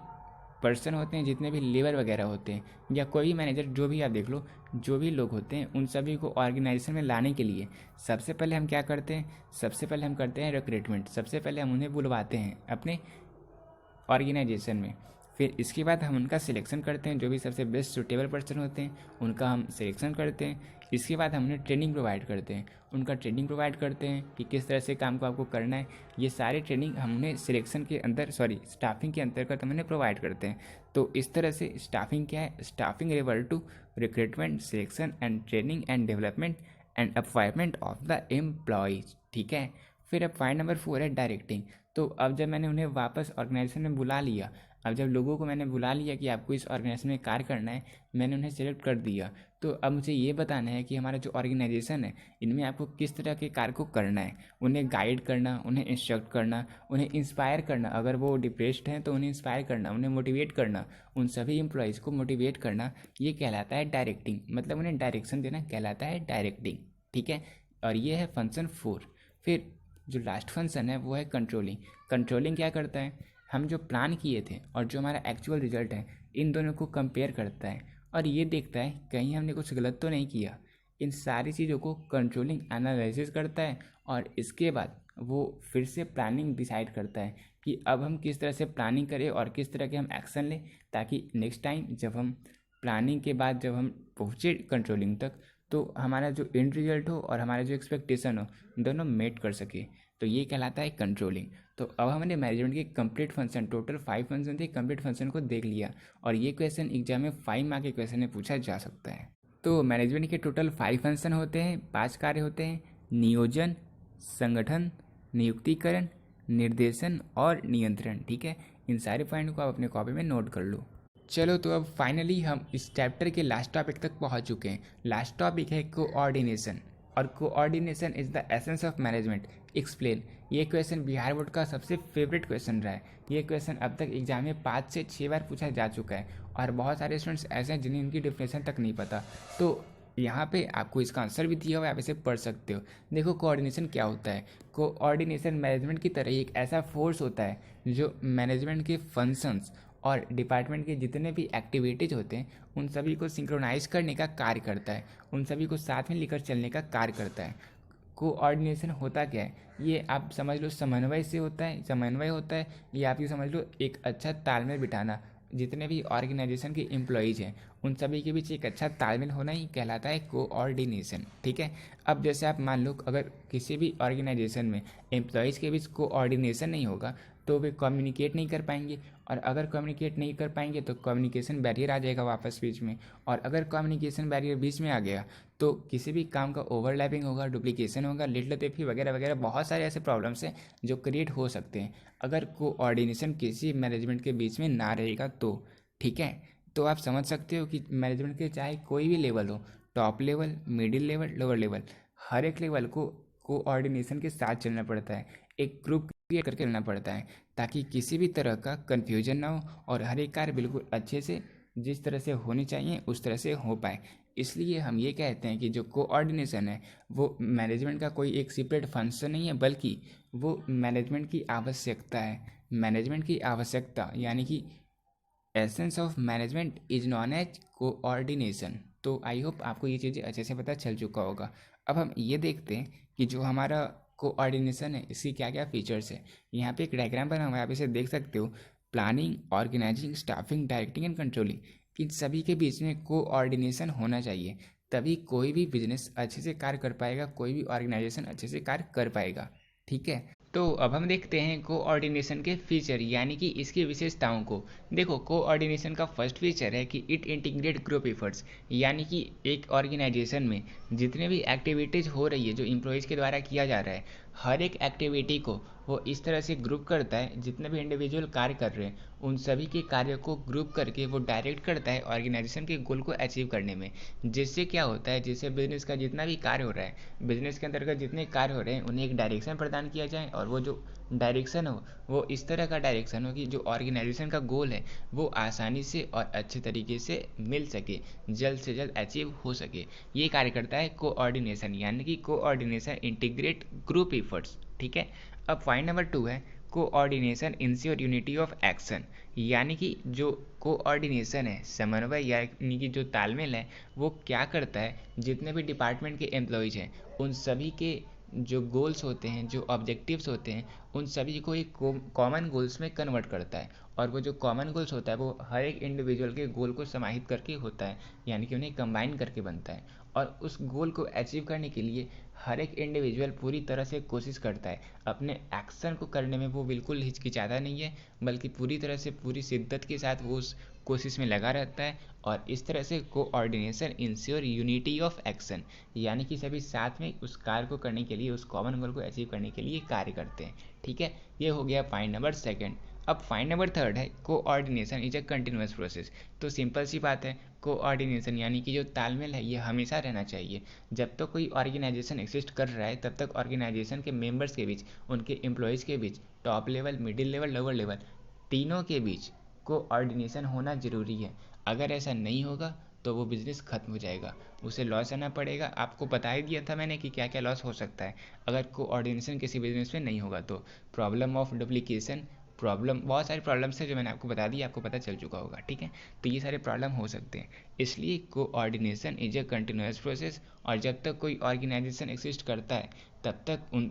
पर्सन होते हैं, जितने भी लेबर वगैरह होते हैं, या कोई भी मैनेजर, जो भी आप देख लो, जो भी लोग होते हैं, उन सभी को ऑर्गेनाइजेशन में लाने के लिए सबसे पहले हम क्या करते हैं, सबसे पहले हम करते हैं रिक्रूटमेंट। सबसे पहले हम उन्हें बुलवाते हैं अपने ऑर्गेनाइजेशन में। फिर इसके बाद हम उनका सिलेक्शन करते हैं, जो भी सबसे बेस्ट सूटेबल पर्सन होते हैं उनका हम सिलेक्शन करते हैं। इसके बाद हम उन्हें ट्रेनिंग प्रोवाइड करते हैं, उनका ट्रेनिंग प्रोवाइड करते हैं कि किस तरह से काम को आपको करना है। ये सारी ट्रेनिंग हम उन्हें सिलेक्शन के अंदर, स्टाफिंग के अंतर्गत हम उन्हें प्रोवाइड करते हैं। तो इस तरह से स्टाफिंग क्या है, staffing refer to recruitment, selection and training and development and appointment of the employees. ठीक है, फिर अब पॉइंट नंबर 4 है डायरेक्टिंग। तो अब जब मैंने उन्हें वापस ऑर्गेनाइजेशन में बुला लिया, अब जब लोगों को मैंने बुला लिया कि आपको इस ऑर्गेनाइजेशन में कार्य करना है, मैंने उन्हें सेलेक्ट कर दिया, तो अब मुझे ये बताना है कि हमारा जो ऑर्गेनाइजेशन है इनमें आपको किस तरह के कार्य को करना है। उन्हें गाइड करना, उन्हें इंस्ट्रक्ट करना, उन्हें इंस्पायर करना, अगर वो डिप्रेस्ड हैं तो उन्हें इंस्पायर करना, उन्हें मोटिवेट करना, उन सभी एम्प्लॉयज़ को मोटिवेट करना, ये कहलाता है डायरेक्टिंग। मतलब उन्हें डायरेक्शन देना कहलाता है डायरेक्टिंग। ठीक है, और ये है फंक्शन 4। फिर जो लास्ट फंक्शन है वो है कंट्रोलिंग। कंट्रोलिंग क्या करता है, हम जो प्लान किए थे और जो हमारा एक्चुअल रिजल्ट है, इन दोनों को कंपेयर करता है और ये देखता है कहीं हमने कुछ गलत तो नहीं किया। इन सारी चीज़ों को कंट्रोलिंग एनालिसिस करता है और इसके बाद वो फिर से प्लानिंग डिसाइड करता है कि अब हम किस तरह से प्लानिंग करें और किस तरह के हम एक्शन लें, ताकि नेक्स्ट टाइम जब हम प्लानिंग के बाद जब हम पहुँचे कंट्रोलिंग तक, तो हमारा जो एंड रिजल्ट हो और हमारा जो एक्सपेक्टेशन हो, दोनों मेट कर सके। तो ये कहलाता है कंट्रोलिंग। तो अब हमने मैनेजमेंट के कंप्लीट फंक्शन, टोटल 5 फंक्शन थे, कंप्लीट फंक्शन को देख लिया और ये क्वेश्चन एग्जाम में 5 मार्क के क्वेश्चन में पूछा जा सकता है। तो मैनेजमेंट के टोटल 5 फंक्शन होते हैं, 5 कार्य होते हैं: नियोजन, संगठन, नियुक्तिकरण, निर्देशन और नियंत्रण। ठीक है, इन सारे पॉइंट को आप अपने कॉपी में नोट कर लो। चलो, तो अब फाइनली हम इस चैप्टर के लास्ट टॉपिक तक पहुंच चुके हैं। लास्ट टॉपिक है कोऑर्डिनेशन, और coordination is the essence of management, explain. ये क्वेश्चन बिहार बोर्ड का सबसे फेवरेट क्वेश्चन रहा है। ये क्वेश्चन अब तक एग्जाम में 5 से 6 बार पूछा जा चुका है और बहुत सारे स्टूडेंट्स ऐसे हैं जिन्हें इनकी डेफिनेशन तक नहीं पता। तो यहाँ पे आपको इसका आंसर भी दिया हुआ है, आप इसे पढ़ सकते हो। देखो, कोऑर्डिनेशन क्या होता है। कोऑर्डिनेशन मैनेजमेंट की तरह ही एक ऐसा फोर्स होता है जो मैनेजमेंट के फंक्शंस और डिपार्टमेंट के जितने भी एक्टिविटीज़ होते हैं उन सभी को सिंक्रोनाइज करने का कार्य करता है, उन सभी को साथ में लेकर चलने का कार्य करता है। कोऑर्डिनेशन होता क्या है, ये आप समझ लो समन्वय से होता है, समन्वय होता है, ये आप ये समझ लो एक अच्छा तालमेल बिठाना। जितने भी ऑर्गेनाइजेशन के एम्प्लॉयज़ हैं उन सभी के बीच एक अच्छा तालमेल होना ही कहलाता है कोऑर्डिनेशन। ठीक है, अब जैसे आप मान लो अगर किसी भी ऑर्गेनाइजेशन में एम्प्लॉयज़ के बीच कोऑर्डिनेशन नहीं होगा तो वे कम्युनिकेट नहीं कर पाएंगे, और अगर कम्युनिकेट नहीं कर पाएंगे तो कम्युनिकेशन बैरियर आ जाएगा वापस बीच में, और अगर कम्युनिकेशन बैरियर बीच में आ गया तो किसी भी काम का ओवरलैपिंग होगा, डुप्लीकेशन होगा, लेट-लतीफ़ी वगैरह वगैरह, बहुत सारे ऐसे प्रॉब्लम्स हैं जो क्रिएट हो सकते हैं अगर कोऑर्डिनेशन किसी मैनेजमेंट के बीच में ना रहेगा तो। ठीक है, तो आप समझ सकते हो कि मैनेजमेंट के चाहे कोई भी लेवल हो, top level, middle level, lower level, हर एक लेवल को कोऑर्डिनेशन के साथ चलना पड़ता है, एक ग्रुप क्रिएट करके चलना पड़ता है, ताकि किसी भी तरह का कन्फ्यूजन ना हो और हर एक कार्य बिल्कुल अच्छे से जिस तरह से होनी चाहिए उस तरह से हो पाए। इसलिए हम ये कहते हैं कि जो कोऑर्डिनेशन है वो मैनेजमेंट का कोई एक सेपरेट फंक्शन नहीं है, बल्कि वो मैनेजमेंट की आवश्यकता है। मैनेजमेंट की आवश्यकता यानी कि essence of management is known as coordination. तो आई होप आपको ये चीज़ें अच्छे से पता चल चुका होगा। अब हम ये देखते हैं कि जो हमारा कोऑर्डिनेशन है इसकी क्या क्या फीचर्स है। यहाँ पे एक डायग्राम बना हुआ है, आप इसे देख सकते हो। Planning, organising, staffing, directing and controlling, इन सभी के बीच में कोऑर्डिनेशन होना चाहिए, तभी कोई भी बिजनेस अच्छे से कार्य कर पाएगा, कोई भी ऑर्गेनाइजेशन अच्छे से कार्य कर पाएगा। ठीक है, तो अब हम देखते हैं कोऑर्डिनेशन के फीचर यानी कि इसकी विशेषताओं को। देखो, कोऑर्डिनेशन का फर्स्ट फीचर है कि इट इंटीग्रेट ग्रुप एफर्ट्स, यानी कि एक ऑर्गेनाइजेशन में जितने भी एक्टिविटीज़ हो रही है जो एम्प्लॉयज़ के द्वारा किया जा रहा है, हर एक एक्टिविटी को वो इस तरह से ग्रुप करता है, जितने भी इंडिविजुअल कार्य कर रहे हैं उन सभी के कार्य को ग्रुप करके वो डायरेक्ट करता है ऑर्गेनाइजेशन के गोल को अचीव करने में। जिससे क्या होता है, जिससे बिजनेस का जितना भी कार्य हो रहा है, बिजनेस के अंतर्गत जितने कार्य हो रहे हैं उन्हें एक डायरेक्शन प्रदान किया जाए, और वो जो डायरेक्शन हो वो इस तरह का डायरेक्शन हो कि जो ऑर्गेनाइजेशन का गोल है वो आसानी से और अच्छे तरीके से मिल सके, जल्द से जल्द अचीव हो सके। ये कार्य करता है कोऑर्डिनेशन, यानी कि कोऑर्डिनेशन इंटीग्रेट ग्रुप एफर्ट्स। ठीक है, अब पॉइंट नंबर 2 है coordination ensure unity of action, यानी कि जो कोऑर्डिनेशन है, समन्वय यानी कि जो तालमेल है, वो क्या करता है, जितने भी डिपार्टमेंट के एम्प्लॉयज़ हैं उन सभी के जो गोल्स होते हैं, जो ऑब्जेक्टिव्स होते हैं, उन सभी को एक कॉमन गोल्स में कन्वर्ट करता है। और वो जो कॉमन गोल्स होता है वो हर एक इंडिविजुअल के गोल को समाहित करके होता है, यानी कि उन्हें कंबाइन करके बनता है। और उस गोल को अचीव करने के लिए हर एक इंडिविजुअल पूरी तरह से कोशिश करता है, अपने एक्शन को करने में वो बिल्कुल हिचकिचाता नहीं है, बल्कि पूरी तरह से पूरी शिद्दत के साथ वो उस कोशिश में लगा रहता है। और इस तरह से coordination ensure unity of action, यानी कि सभी साथ में उस कार्य को करने के लिए, उस कॉमन गोल को अचीव करने के लिए कार्य करते हैं। ठीक है, ये हो गया पॉइंट नंबर 2। अब पॉइंट नंबर 3 है coordination is a continuous process. तो सिंपल सी बात है, कोऑर्डिनेशन यानी कि जो तालमेल है ये हमेशा रहना चाहिए। जब तक कोई ऑर्गेनाइजेशन एग्जिस्ट कर रहा है तब तक ऑर्गेनाइजेशन के मेंबर्स के बीच, उनके एम्प्लॉयज़ के बीच, top level, middle level, lower level, तीनों के बीच कोऑर्डिनेशन होना ज़रूरी है। अगर ऐसा नहीं होगा तो वो बिज़नेस ख़त्म हो जाएगा, उसे लॉस आना पड़ेगा। आपको बता ही दिया था मैंने कि क्या क्या लॉस हो सकता है अगर कोऑर्डिनेशन किसी बिज़नेस में नहीं होगा। तो प्रॉब्लम ऑफ डुप्लीकेशन, प्रॉब्लम, बहुत सारी प्रॉब्लम्स है जो मैंने आपको बता दी, आपको पता चल चुका होगा। ठीक है, तो ये सारे प्रॉब्लम हो सकते हैं, इसलिए coordination is a continuous process. और जब तक कोई ऑर्गेनाइजेशन एग्जिस्ट करता है तब तक उन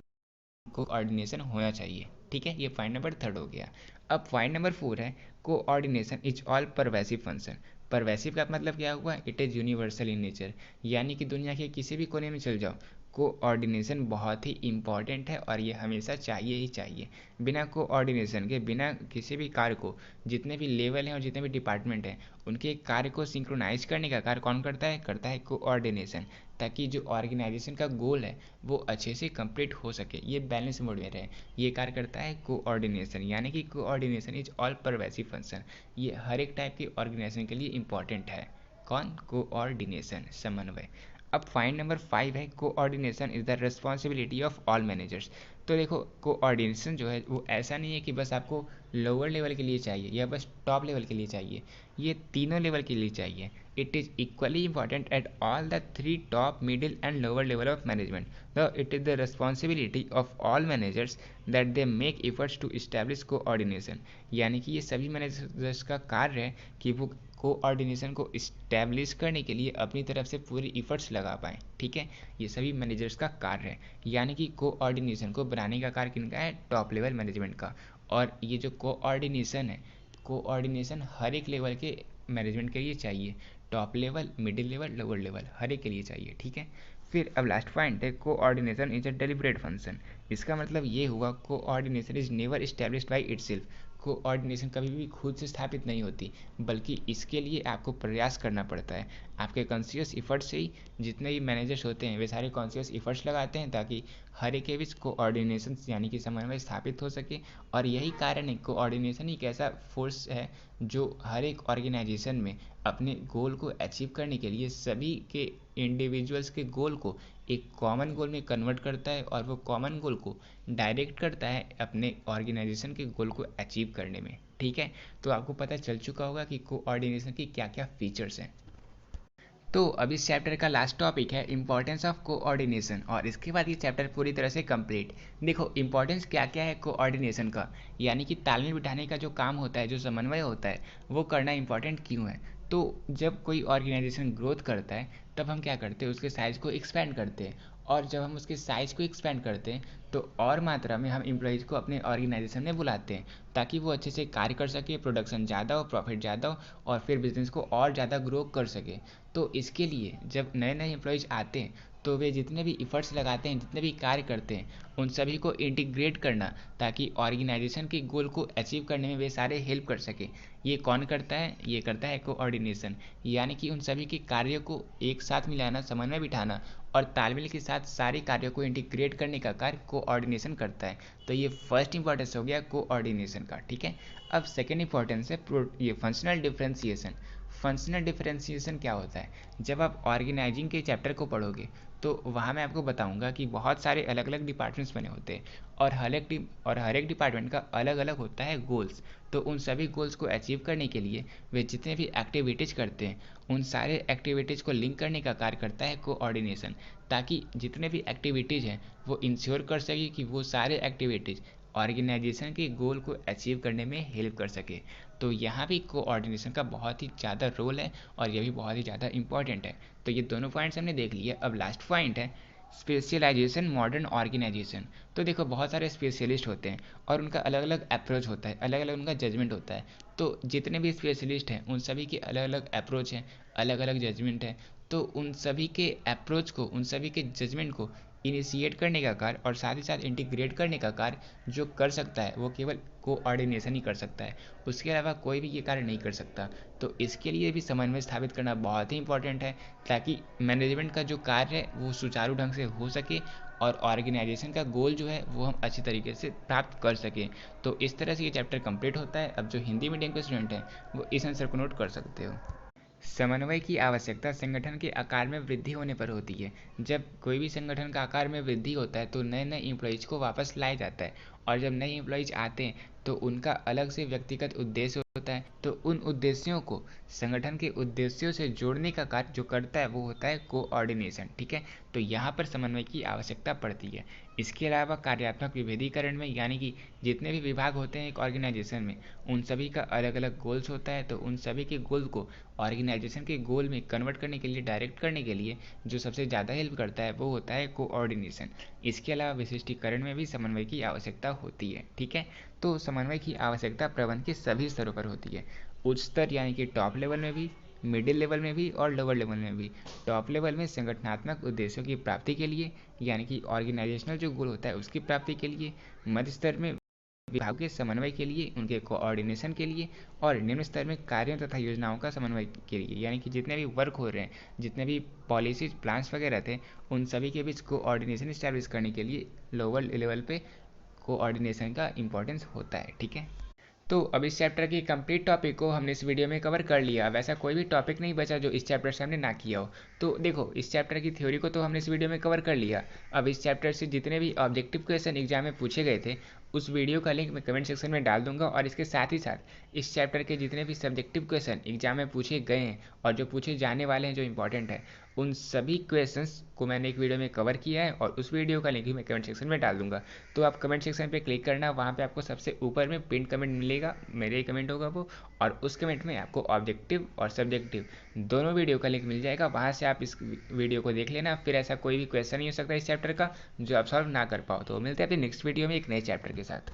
कोऑर्डिनेशन होना चाहिए। ठीक है, ये पॉइंट नंबर 3 हो गया। अब पॉइंट नंबर 4 है coordination is all pervasive function. Pervasive का मतलब क्या हुआ, it is universal in nature, यानी कि दुनिया के किसी भी कोने में चल जाओ, कोऑर्डिनेशन बहुत ही इम्पॉर्टेंट है और ये हमेशा चाहिए ही चाहिए। बिना कोऑर्डिनेशन के, बिना किसी भी कार्य को, जितने भी लेवल हैं और जितने भी डिपार्टमेंट हैं उनके कार्य को सिंक्रोनाइज करने का कार्य कौन करता है कोऑर्डिनेशन, ताकि जो ऑर्गेनाइजेशन का गोल है वो अच्छे से कंप्लीट हो सके, ये बैलेंस मोड में रहे। ये कार्य करता है कोऑर्डिनेशन, यानी कि coordination is all pervasive function. ये हर एक टाइप की ऑर्गेनाइजेशन के लिए इंपॉर्टेंट है। कौन, कोऑर्डिनेशन, समन्वय। अब पॉइंट नंबर 5 है coordination is the responsibility of all managers. तो देखो, कोऑर्डिनेशन जो है वो ऐसा नहीं है कि बस आपको लोअर लेवल के लिए चाहिए या बस टॉप लेवल के लिए चाहिए, ये तीनों लेवल के लिए चाहिए। It is equally important at all the 3 top, middle and lower level of management. The it is the responsibility of all managers that they make efforts to establish coordination, यानी कि ये सभी मैनेजर्स का कार्य है कि वो कोऑर्डिनेशन को इस्टेब्लिश करने के लिए अपनी तरफ से पूरी एफर्ट्स लगा पाएँ। ठीक है, ये सभी मैनेजर्स का कार्य है, यानी कि कोऑर्डिनेशन को बनाने का कार्य किनका है, टॉप लेवल मैनेजमेंट का। और ये जो कोऑर्डिनेशन है, कोऑर्डिनेशन हर एक लेवल के मैनेजमेंट के लिए चाहिए, top level, middle level, lower level, हर एक के लिए चाहिए। ठीक है, फिर अब लास्ट पॉइंट है coordination is a deliberate function. इसका मतलब ये हुआ coordination is never established by itself. Coordination कभी भी खुद से स्थापित नहीं होती, बल्कि इसके लिए आपको प्रयास करना पड़ता है। आपके कॉन्शियस एफर्ट से ही जितने भी मैनेजर्स होते हैं वे सारे कॉन्शियस एफर्ट्स लगाते हैं ताकि हर एक के बीच कोऑर्डिनेशन यानी कि समन्वय स्थापित हो सके। और यही कारण है, कोऑर्डिनेशन ही एक ऐसा फोर्स है जो हर एक ऑर्गेनाइजेशन में अपने गोल को अचीव करने के लिए सभी के इंडिविजुअल्स के गोल को एक कॉमन गोल में कन्वर्ट करता है, और वो कॉमन गोल को डायरेक्ट करता है अपने ऑर्गेनाइजेशन के गोल को अचीव करने में। ठीक है, तो आपको पता चल चुका होगा कि कोऑर्डिनेशन की क्या क्या फीचर्स हैं। तो अब इस चैप्टर का लास्ट टॉपिक है इंपॉर्टेंस ऑफ कोऑर्डिनेशन, और इसके बाद ये चैप्टर पूरी तरह से कंप्लीट। देखो इंपॉर्टेंस क्या क्या है कोऑर्डिनेशन का, यानी कि तालमेल बिठाने का जो काम होता है, जो समन्वय होता है, वो करना इंपॉर्टेंट क्यों है। तो जब कोई ऑर्गेनाइजेशन ग्रोथ करता है तब हम क्या करते हैं, उसके साइज़ को एक्सपेंड करते हैं, और जब हम उसके साइज़ को एक्सपेंड करते हैं तो और मात्रा में हम एम्प्लॉयज़ को अपने ऑर्गेनाइजेशन में बुलाते हैं ताकि वो अच्छे से कार्य कर सके, प्रोडक्शन ज़्यादा हो, प्रॉफिट ज़्यादा हो, और फिर बिजनेस को और ज़्यादा ग्रो कर सके। तो इसके लिए जब नए नए एम्प्लॉयज़ आते हैं तो वे जितने भी इफ़र्ट्स लगाते हैं, जितने भी कार्य करते हैं, उन सभी को इंटीग्रेट करना ताकि ऑर्गेनाइजेशन के गोल को अचीव करने में वे सारे हेल्प कर सके। ये कौन करता है, ये करता है कोऑर्डिनेशन, यानी कि उन सभी के कार्यों को एक साथ मिलाना, समन्वय बिठाना और तालमेल के साथ सारे कार्यों को इंटीग्रेट करने का कार्य कोऑर्डिनेशन करता है। तो ये फर्स्ट इंपॉर्टेंस हो गया कोऑर्डिनेशन का, ठीक है। अब सेकेंड इंपॉर्टेंस है ये फंक्शनल डिफरेंशिएशन। फंक्शनल डिफरेंशिएशन क्या होता है, जब आप ऑर्गेनाइजिंग के चैप्टर को पढ़ोगे तो वहाँ मैं आपको बताऊंगा कि बहुत सारे अलग अलग डिपार्टमेंट्स बने होते हैं, और हर एक डिपार्टमेंट का अलग अलग होता है गोल्स। तो उन सभी गोल्स को अचीव करने के लिए वे जितने भी एक्टिविटीज़ करते हैं, उन सारे एक्टिविटीज़ को लिंक करने का कार्य करता है कोऑर्डिनेशन, ताकि जितने भी एक्टिविटीज़ हैं वो इंश्योर कर सके कि वो सारे एक्टिविटीज़ ऑर्गेनाइजेशन के गोल को अचीव करने में हेल्प कर सके। तो यहाँ भी कोऑर्डिनेशन का बहुत ही ज़्यादा रोल है, और ये भी बहुत ही ज़्यादा इंपॉर्टेंट है। तो ये दोनों पॉइंट्स हमने देख लिए। अब लास्ट पॉइंट है स्पेशलाइजेशन मॉडर्न ऑर्गेनाइजेशन। तो देखो बहुत सारे स्पेशलिस्ट होते हैं और उनका अलग अलग अप्रोच होता है, अलग अलग उनका जजमेंट होता है। तो जितने भी स्पेशलिस्ट हैं उन सभी के अलग अलग अप्रोच हैं, अलग अलग जजमेंट है। तो उन सभी के अप्रोच को, उन सभी के जजमेंट को इनिशिएट करने का कार्य और साथ ही साथ इंटीग्रेट करने का कार्य जो कर सकता है वो केवल कोऑर्डिनेशन ही कर सकता है, उसके अलावा कोई भी ये कार्य नहीं कर सकता। तो इसके लिए भी समन्वय स्थापित करना बहुत ही इंपॉर्टेंट है, ताकि मैनेजमेंट का जो कार्य है वो सुचारू ढंग से हो सके और ऑर्गेनाइजेशन का गोल जो है वो हम अच्छी तरीके से प्राप्त कर सकें। तो इस तरह से ये चैप्टर कंप्लीट होता है। अब जो हिंदी मीडियम के स्टूडेंट हैं वो इस आंसर को नोट कर सकते हो। समन्वय की आवश्यकता संगठन के आकार में वृद्धि होने पर होती है। जब कोई भी संगठन का आकार में वृद्धि होता है तो नए नए एम्प्लॉयज़ को वापस लाया जाता है, और जब नए एम्प्लॉयज़ आते हैं तो उनका अलग से व्यक्तिगत उद्देश्य होता है। तो उन उद्देश्यों को संगठन के उद्देश्यों से जोड़ने का कार्य जो करता है वो होता है कोऑर्डिनेशन, ठीक है। तो यहाँ पर समन्वय की आवश्यकता पड़ती है। इसके अलावा कार्यात्मक विभेदीकरण में, यानी कि जितने भी विभाग होते हैं एक ऑर्गेनाइजेशन में, उन सभी का अलग अलग गोल्स होता है। तो उन सभी के गोल को ऑर्गेनाइजेशन के गोल में कन्वर्ट करने के लिए, डायरेक्ट करने के लिए जो सबसे ज़्यादा हेल्प करता है वो होता है कोऑर्डिनेशन। इसके अलावा विशिष्टीकरण में भी समन्वय की आवश्यकता होती है, ठीक है। तो समन्वय की आवश्यकता प्रबंधन के सभी स्तरों पर होती है, उच्च स्तर यानी कि टॉप लेवल में भी, मिडिल लेवल में भी और लोअर लेवल में भी। टॉप लेवल में संगठनात्मक उद्देश्यों की प्राप्ति के लिए, यानी कि ऑर्गेनाइजेशनल जो गोल होता है उसकी प्राप्ति के लिए। मध्य स्तर में विभागों के समन्वय के लिए, उनके कोऑर्डिनेशन के लिए। और निम्न स्तर में कार्यों तथा योजनाओं का समन्वय के लिए, यानी कि जितने भी वर्क हो रहे हैं, जितने भी पॉलिसीज प्लान्स वगैरह थे, उन सभी के बीच कोऑर्डिनेशन इस्टेब्लिश करने के लिए लोअर लेवल पे कोऑर्डिनेशन का इंपॉर्टेंस होता है, ठीक है। तो अब इस चैप्टर के कंप्लीट टॉपिक को हमने इस वीडियो में कवर कर लिया। वैसा कोई भी टॉपिक नहीं बचा जो इस चैप्टर से हमने ना किया हो। तो देखो इस चैप्टर की थ्योरी को तो हमने इस वीडियो में कवर कर लिया। अब इस चैप्टर से जितने भी ऑब्जेक्टिव क्वेश्चन एग्जाम में पूछे गए थे उस वीडियो का लिंक मैं कमेंट सेक्शन में डाल दूंगा, और इसके साथ ही साथ इस चैप्टर के जितने भी सब्जेक्टिव क्वेश्चन एग्जाम में पूछे गए हैं और जो पूछे जाने वाले हैं जो इंपॉर्टेंट है, उन सभी क्वेश्चंस को मैंने एक वीडियो में कवर किया है, और उस वीडियो का लिंक भी मैं कमेंट सेक्शन में डाल दूंगा। तो आप कमेंट सेक्शन पे क्लिक करना, वहाँ पे आपको सबसे ऊपर में पिन कमेंट मिलेगा, मेरे ही कमेंट होगा वो, और उस कमेंट में आपको ऑब्जेक्टिव और सब्जेक्टिव दोनों वीडियो का लिंक मिल जाएगा। वहाँ से आप इस वीडियो को देख लेना। फिर ऐसा कोई भी क्वेश्चन नहीं हो सकता इस चैप्टर का जो आप सॉल्व ना कर पाओ। तो मिलते हैं अपने नेक्स्ट वीडियो में एक नए चैप्टर के साथ।